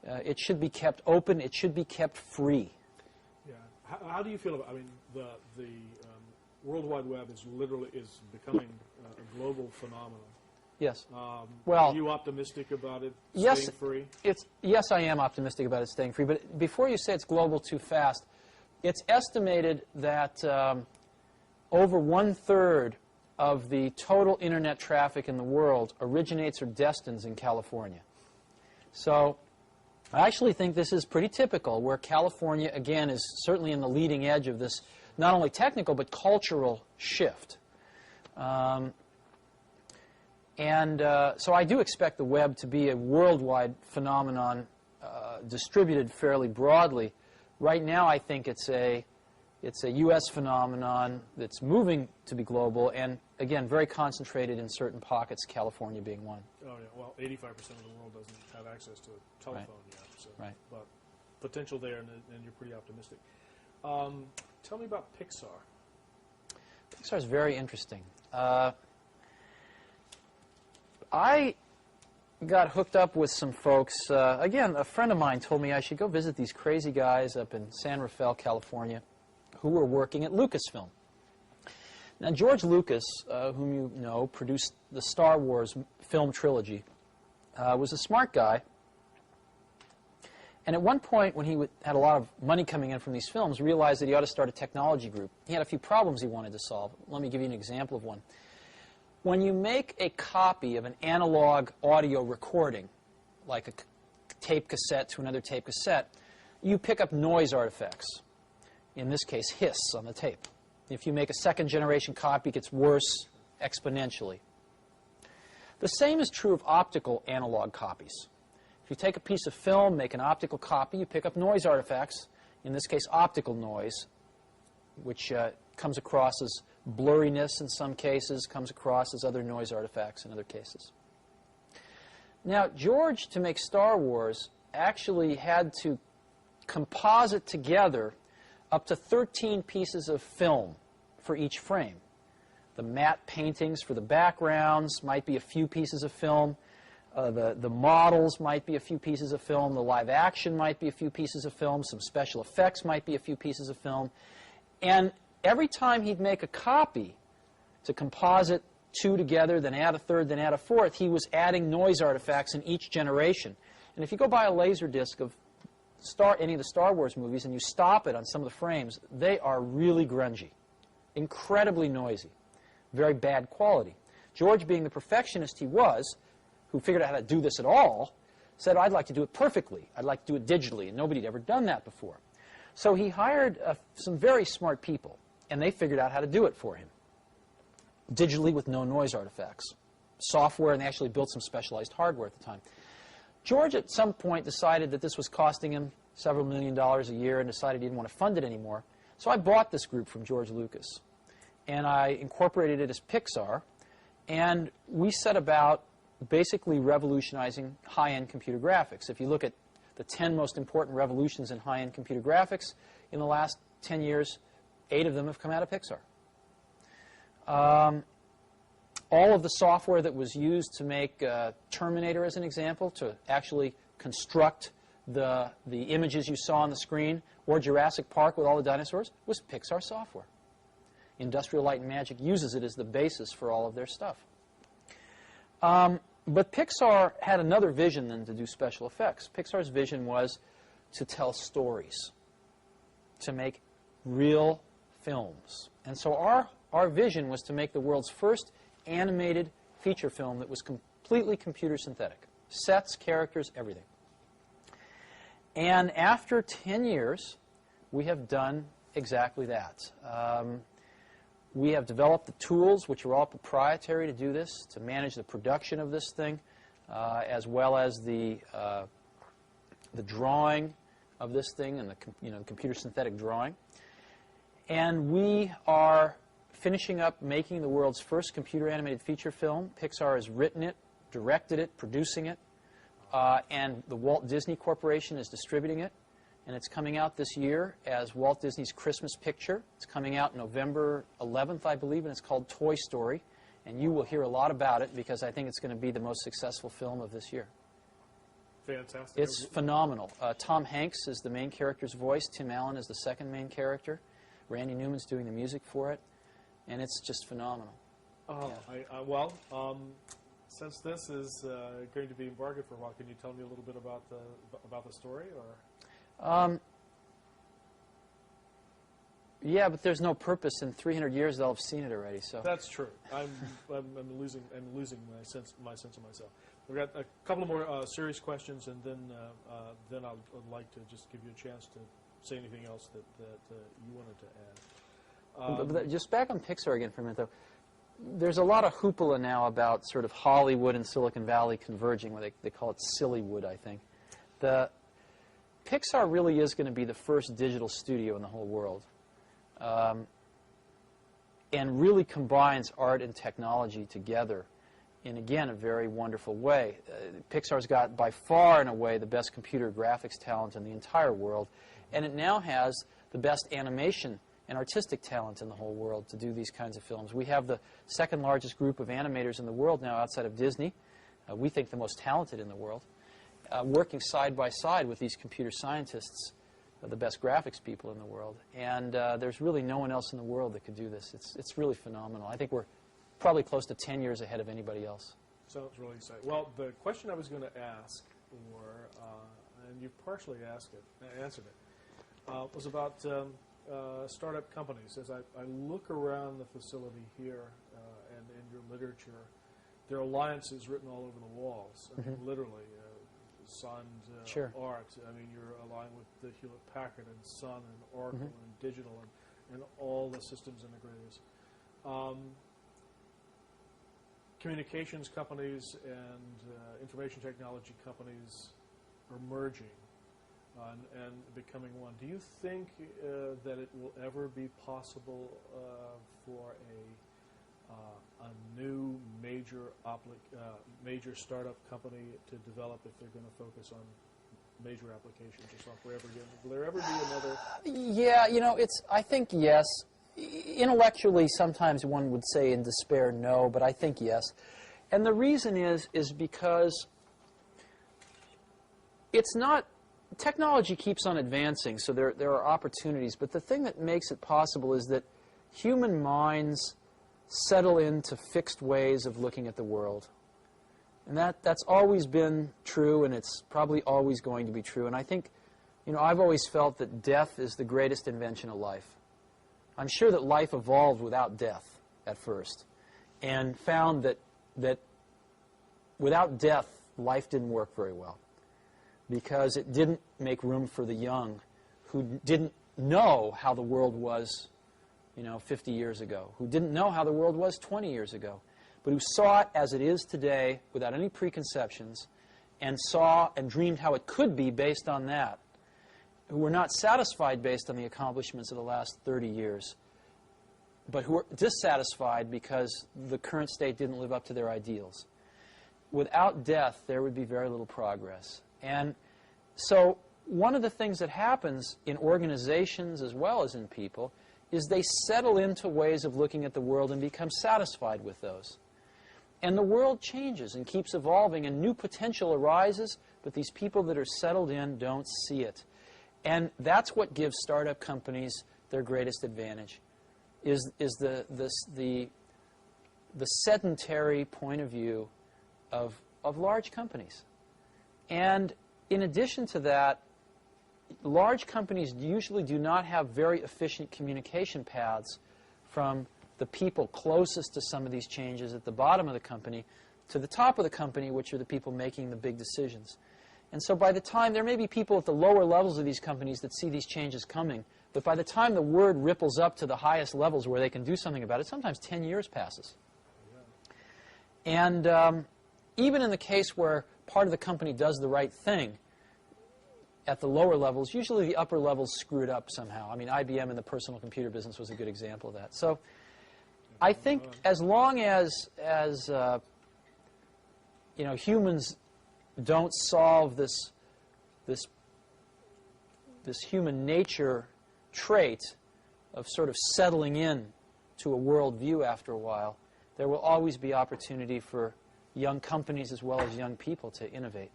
it should be kept open. It should be kept free. Yeah. How do you feel about? I mean, the World Wide Web is becoming a global phenomenon. Yes. Well, are you optimistic about it staying free? Yes, I am optimistic about it staying free. But before you say it's global too fast, it's estimated that over 1/3 of the total Internet traffic in the world originates or destines in California. So I actually think this is pretty typical, where California, again, is certainly in the leading edge of this not only technical but cultural shift. So I do expect the web to be a worldwide phenomenon, distributed fairly broadly. Right now, I think it's a U.S. phenomenon that's moving to be global, and again, very concentrated in certain pockets, California being one. Oh yeah, well, 85% of the world doesn't have access to a telephone yet, so right. But potential there, and you're pretty optimistic. Tell me about Pixar. Pixar is very interesting. I got hooked up with some folks. Again, a friend of mine told me I should go visit these crazy guys up in San Rafael, California, who were working at Lucasfilm. Now, George Lucas, whom you know, produced the Star Wars film trilogy, was a smart guy. And at one point, when he had a lot of money coming in from these films, realized that he ought to start a technology group. He had a few problems he wanted to solve. Let me give you an example of one. When you make a copy of an analog audio recording, like a tape cassette to another tape cassette, you pick up noise artifacts. In this case, hiss on the tape. If you make a second-generation copy, it gets worse exponentially. The same is true of optical analog copies. If you take a piece of film, make an optical copy, you pick up noise artifacts, in this case optical noise, which comes across as blurriness in some cases, comes across as other noise artifacts in other cases. Now, George, to make Star Wars, actually had to composite together up to 13 pieces of film for each frame. The matte paintings for the backgrounds might be a few pieces of film. The models might be a few pieces of film. The live action might be a few pieces of film. Some special effects might be a few pieces of film. And every time he'd make a copy to composite two together, then add a third, then add a fourth, he was adding noise artifacts in each generation. And if you go buy a Laserdisc of any of the Star Wars movies and you stop it on some of the frames, they are really grungy, incredibly noisy, very bad quality. George, being the perfectionist he was, who figured out how to do this at all, said, I'd like to do it perfectly. I'd like to do it digitally, and nobody had ever done that before. So he hired some very smart people, and they figured out how to do it for him, digitally with no noise artifacts. Software, and they actually built some specialized hardware at the time. George, at some point, decided that this was costing him several $1 million a year and decided he didn't want to fund it anymore. So I bought this group from George Lucas, and I incorporated it as Pixar, and we set about basically revolutionizing high-end computer graphics. If you look at the 10 most important revolutions in high-end computer graphics, in the last 10 years, 8 of them have come out of Pixar. All of the software that was used to make Terminator, as an example, to actually construct the images you saw on the screen, or Jurassic Park with all the dinosaurs, was Pixar software. Industrial Light and Magic uses it as the basis for all of their stuff. But Pixar had another vision than to do special effects. Pixar's vision was to tell stories, to make real films. And so our vision was to make the world's first animated feature film that was completely computer synthetic. Sets, characters, everything. And after 10 years, we have done exactly that. We have developed the tools, which are all proprietary, to do this, to manage the production of this thing, as well as the drawing of this thing and the computer synthetic drawing. And we are finishing up making the world's first computer animated feature film. Pixar has written it, directed it, producing it, and the Walt Disney Corporation is distributing it. And it's coming out this year as Walt Disney's Christmas picture. It's coming out November 11th, I believe, and it's called Toy Story. And you will hear a lot about it because I think it's going to be the most successful film of this year. Fantastic. It's phenomenal. Tom Hanks is the main character's voice. Tim Allen is the second main character. Randy Newman's doing the music for it. And it's just phenomenal. Oh, yeah. Since this is going to be embargoed for a while, can you tell me a little bit about the story, or? Yeah, but there's no purpose. In 300 years, they'll have seen it already. So that's true. I'm losing my sense of myself. We've got a couple of more serious questions, and then I'd like to just give you a chance to say anything else that you wanted to add. Just back on Pixar again for a minute, though. There's a lot of hoopla now about sort of Hollywood and Silicon Valley converging. They call it Sillywood, I think. Pixar really is going to be the first digital studio in the whole world, and really combines art and technology together in, again, a very wonderful way. Pixar's got, by far and away, the best computer graphics talent in the entire world, and it now has the best animation and artistic talent in the whole world to do these kinds of films. We have the second largest group of animators in the world now outside of Disney. We think the most talented in the world, working side by side with these computer scientists, the best graphics people in the world. And there's really no one else in the world that could do this. It's really phenomenal. I think we're probably close to 10 years ahead of anybody else. Sounds really exciting. Well, the question I was going to ask, and you partially answered it, was about startup companies. As I look around the facility here and in your literature, there are alliances written all over the walls. I mean, literally, Sun, Sure. Art. I mean, you're aligned with the Hewlett-Packard and Sun and Oracle and Digital and all the systems integrators. Communications companies and information technology companies are merging and becoming one. Do you think that it will ever be possible for a new major startup company to develop if they're going to focus on major applications or software ever again? Will there ever be another? Yeah, I think yes. Intellectually, sometimes one would say in despair no, but I think yes. And the reason is because it's not, technology keeps on advancing, so there are opportunities, but the thing that makes it possible is that human minds settle into fixed ways of looking at the world. And that's always been true, and it's probably always going to be true. And I think, I've always felt that death is the greatest invention of life. I'm sure that life evolved without death at first, and found that without death, life didn't work very well, because it didn't make room for the young who didn't know how the world was 50 years ago, who didn't know how the world was 20 years ago, but who saw it as it is today without any preconceptions, and saw and dreamed how it could be based on that, who were not satisfied based on the accomplishments of the last 30 years, but who were dissatisfied because the current state didn't live up to their ideals. Without death, there would be very little progress. And so one of the things that happens in organizations as well as in people is they settle into ways of looking at the world and become satisfied with those. And the world changes and keeps evolving, and new potential arises, but these people that are settled in don't see it. And that's what gives startup companies their greatest advantage, is the sedentary point of view of large companies. And in addition to that, large companies usually do not have very efficient communication paths from the people closest to some of these changes at the bottom of the company to the top of the company, which are the people making the big decisions. And so by the time, there may be people at the lower levels of these companies that see these changes coming, but by the time the word ripples up to the highest levels where they can do something about it, sometimes 10 years passes. And even in the case where part of the company does the right thing, at the lower levels, usually the upper levels screwed up somehow. I mean, IBM in the personal computer business was a good example of that. So I think as long as humans don't solve this human nature trait of sort of settling in to a worldview after a while, there will always be opportunity for young companies as well as young people to innovate.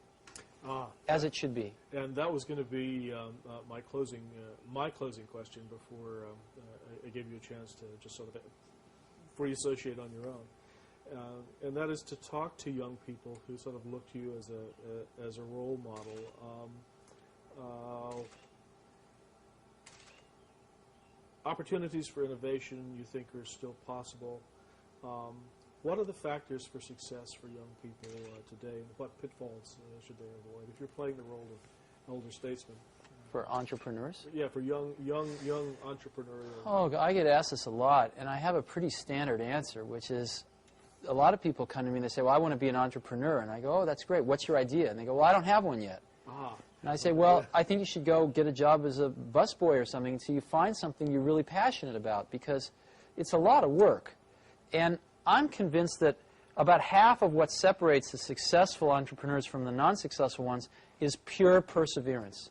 As it should be. And that was going to be my closing question before I gave you a chance to just sort of free associate on your own. And that is to talk to young people who sort of look to you as a role model. Opportunities for innovation you think are still possible. What are the factors for success for young people today, and what pitfalls should they avoid? If you're playing the role of elder statesman, For entrepreneurs? Yeah, for young entrepreneurs. Oh, I get asked this a lot, and I have a pretty standard answer, which is a lot of people come to me and they say, well, I want to be an entrepreneur. And I go, oh, that's great. What's your idea? And they go, well, I don't have one yet. And I say, well, I think you should go get a job as a busboy or something until you find something you're really passionate about, because it's a lot of work. And I'm convinced that about half of what separates the successful entrepreneurs from the non-successful ones is pure perseverance.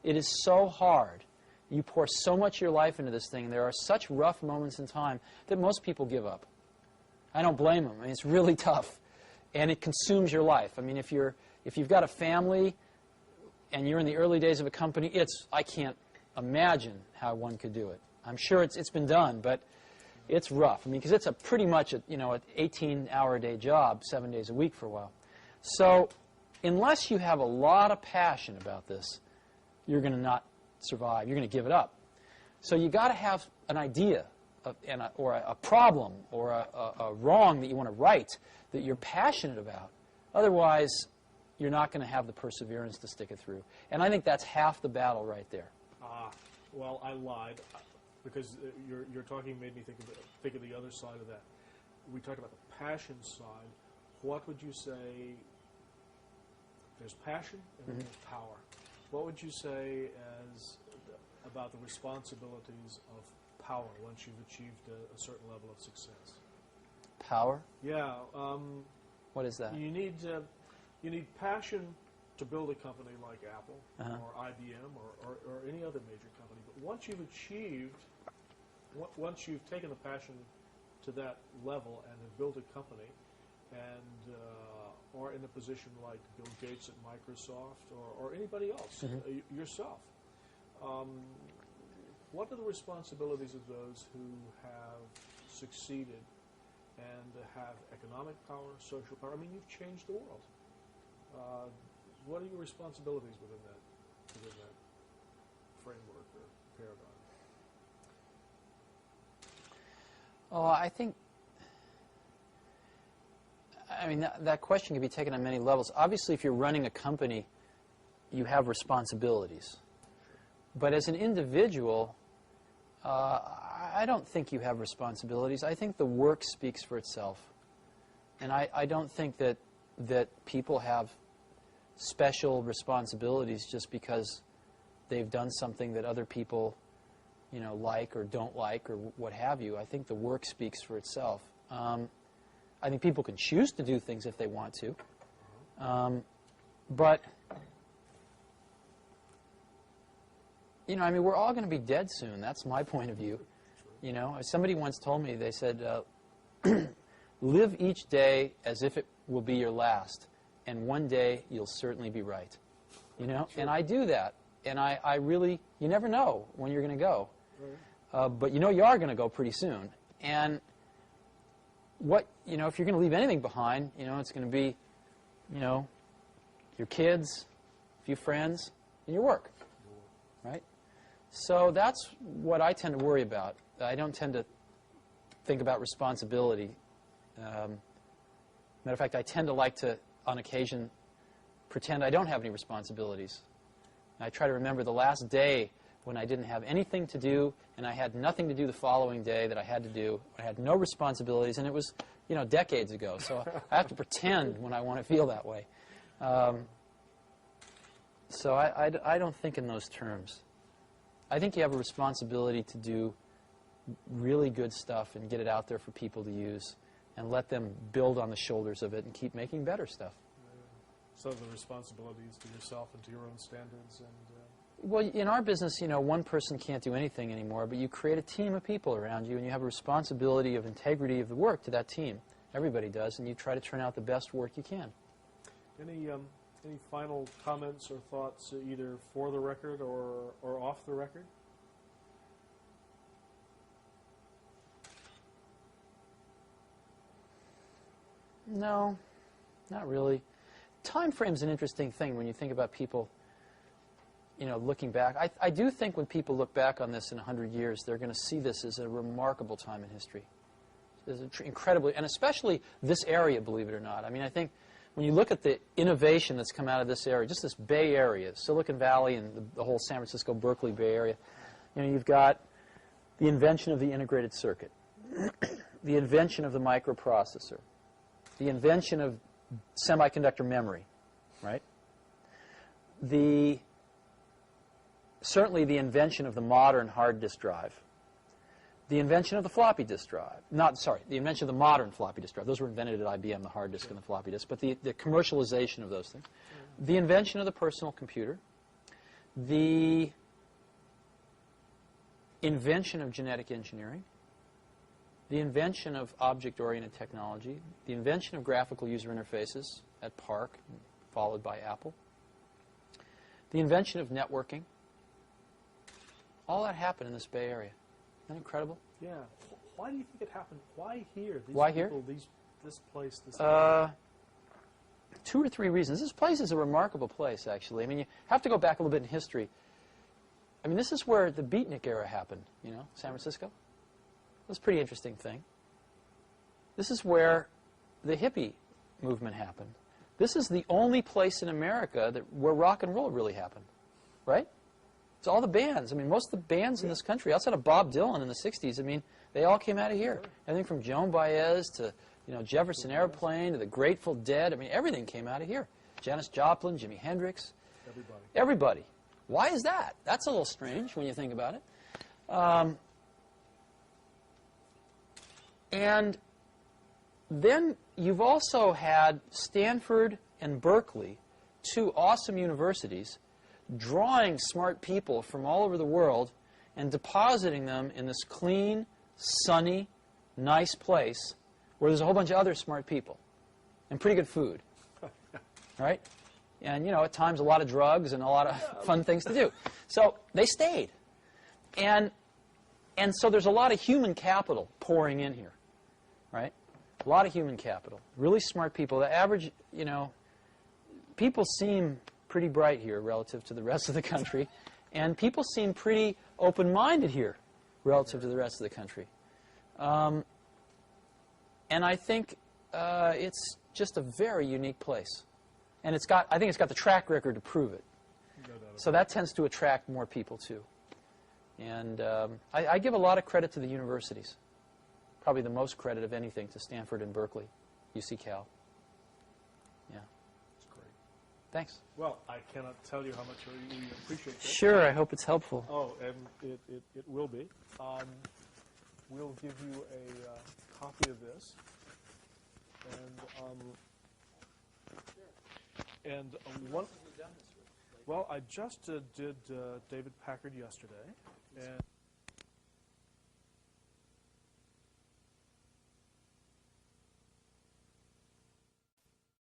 It is so hard. You pour so much of your life into this thing. There are such rough moments in time that most people give up. I don't blame them. I mean, it's really tough, and it consumes your life. I mean, if you've got a family and you're in the early days of a company, I can't imagine how one could do it. I'm sure it's been done, but it's rough. I mean, because it's pretty much an 18-hour-a-day job, 7 days a week for a while. So unless you have a lot of passion about this, you're going to not survive. You're going to give it up. So you got to have an idea or a problem or a wrong that you want to right that you're passionate about. Otherwise, you're not going to have the perseverance to stick it through. And I think that's half the battle right there. Well, I lied, because your talking made me think of the other side of that. We talked about the passion side. What would you say? There's passion and there's power. What would you say about the responsibilities of power once you've achieved a certain level of success? Power? Yeah. What is that? You need passion to build a company like Apple or IBM or any other major company. But once you've taken the passion to that level and have built a company and or in a position like Bill Gates at Microsoft or anybody else, yourself, what are the responsibilities of those who have succeeded and have economic power, social power? I mean, you've changed the world. What are your responsibilities within that framework or paradigm? Oh, I mean, that question can be taken on many levels. Obviously, if you're running a company, you have responsibilities. But as an individual, I don't think you have responsibilities. I think the work speaks for itself. And I don't think that people have special responsibilities just because they've done something that other people, like or don't like or what have you. I think the work speaks for itself. I think people can choose to do things if they want to. But, I mean, we're all going to be dead soon. That's my point of view. Somebody once told me, they said, live each day as if it will be your last, and one day you'll certainly be right. And I do that. And I really, you never know when you're going to go. But you are going to go pretty soon. And if you're going to leave anything behind, it's going to be, your kids, a few friends, and your work, right? So that's what I tend to worry about. I don't tend to think about responsibility. Matter of fact, I tend to like to, on occasion, pretend I don't have any responsibilities. And I try to remember the last day when I didn't have anything to do, and I had nothing to do the following day that I had to do. I had no responsibilities, and it was, decades ago. So I have to pretend when I want to feel that way. So I don't think in those terms. I think you have a responsibility to do really good stuff and get it out there for people to use and let them build on the shoulders of it and keep making better stuff. So the responsibilities to yourself and to your own standards and... Well, in our business, one person can't do anything anymore, but you create a team of people around you, and you have a responsibility of integrity of the work to that team. Everybody does, and you try to turn out the best work you can. Any final comments or thoughts, either for the record or off the record? No, not really. Time frame's an interesting thing when you think about people. Looking back, I do think when people look back on this in 100 years, they're going to see this as a remarkable time in history. It's incredibly, and especially this area, believe it or not. I mean, I think when you look at the innovation that's come out of this area, just this Bay Area, Silicon Valley and the whole San Francisco, Berkeley Bay Area, you know, you've got the invention of the integrated circuit, the invention of the microprocessor, the invention of semiconductor memory, right? Certainly the invention of the modern hard disk drive, the invention of the floppy disk drive, the invention of the modern floppy disk drive. Those were invented at IBM, the hard disk and the floppy disk, but the commercialization of those things. The invention of the personal computer, the invention of genetic engineering, the invention of object-oriented technology, the invention of graphical user interfaces at PARC, followed by Apple, the invention of networking. All that happened in this Bay Area. Isn't that incredible? Yeah. Why do you think it happened? Why here? Why here? This place, this 2 or 3 reasons. This place is a remarkable place, actually. I mean, you have to go back a little bit in history. I mean, this is where the beatnik era happened, you know, San Francisco. It was a pretty interesting thing. This is where the hippie movement happened. This is the only place in America where rock and roll really happened, right? It's all the bands. I mean, most of the bands in this country, outside of Bob Dylan in the 60s, I mean, they all came out of here. Everything from Joan Baez to, you know, Jefferson Airplane to the Grateful Dead. I mean, everything came out of here. Janis Joplin, Jimi Hendrix. Everybody. Why is that? That's a little strange when you think about it. And then you've also had Stanford and Berkeley, 2 awesome universities, drawing smart people from all over the world and depositing them in this clean, sunny, nice place where there's a whole bunch of other smart people and pretty good food, right? And, you know, at times a lot of drugs and a lot of fun things to do. So they stayed. And so there's a lot of human capital pouring in here, right? A lot of human capital. Really smart people. The average, you know, people seem pretty bright here relative to the rest of the country. And people seem pretty open-minded here relative to the rest of the country. And I think it's just a very unique place. And I think it's got the track record to prove it. So that tends to attract more people, too. And I give a lot of credit to the universities. Probably the most credit of anything to Stanford and Berkeley, UC Cal. Yeah. That's great. Thanks. Well, I cannot tell you how much we appreciate this. Sure, I hope it's helpful. Oh, and it will be. We'll give you a copy of this. And one. Well, I just did David Packard yesterday, and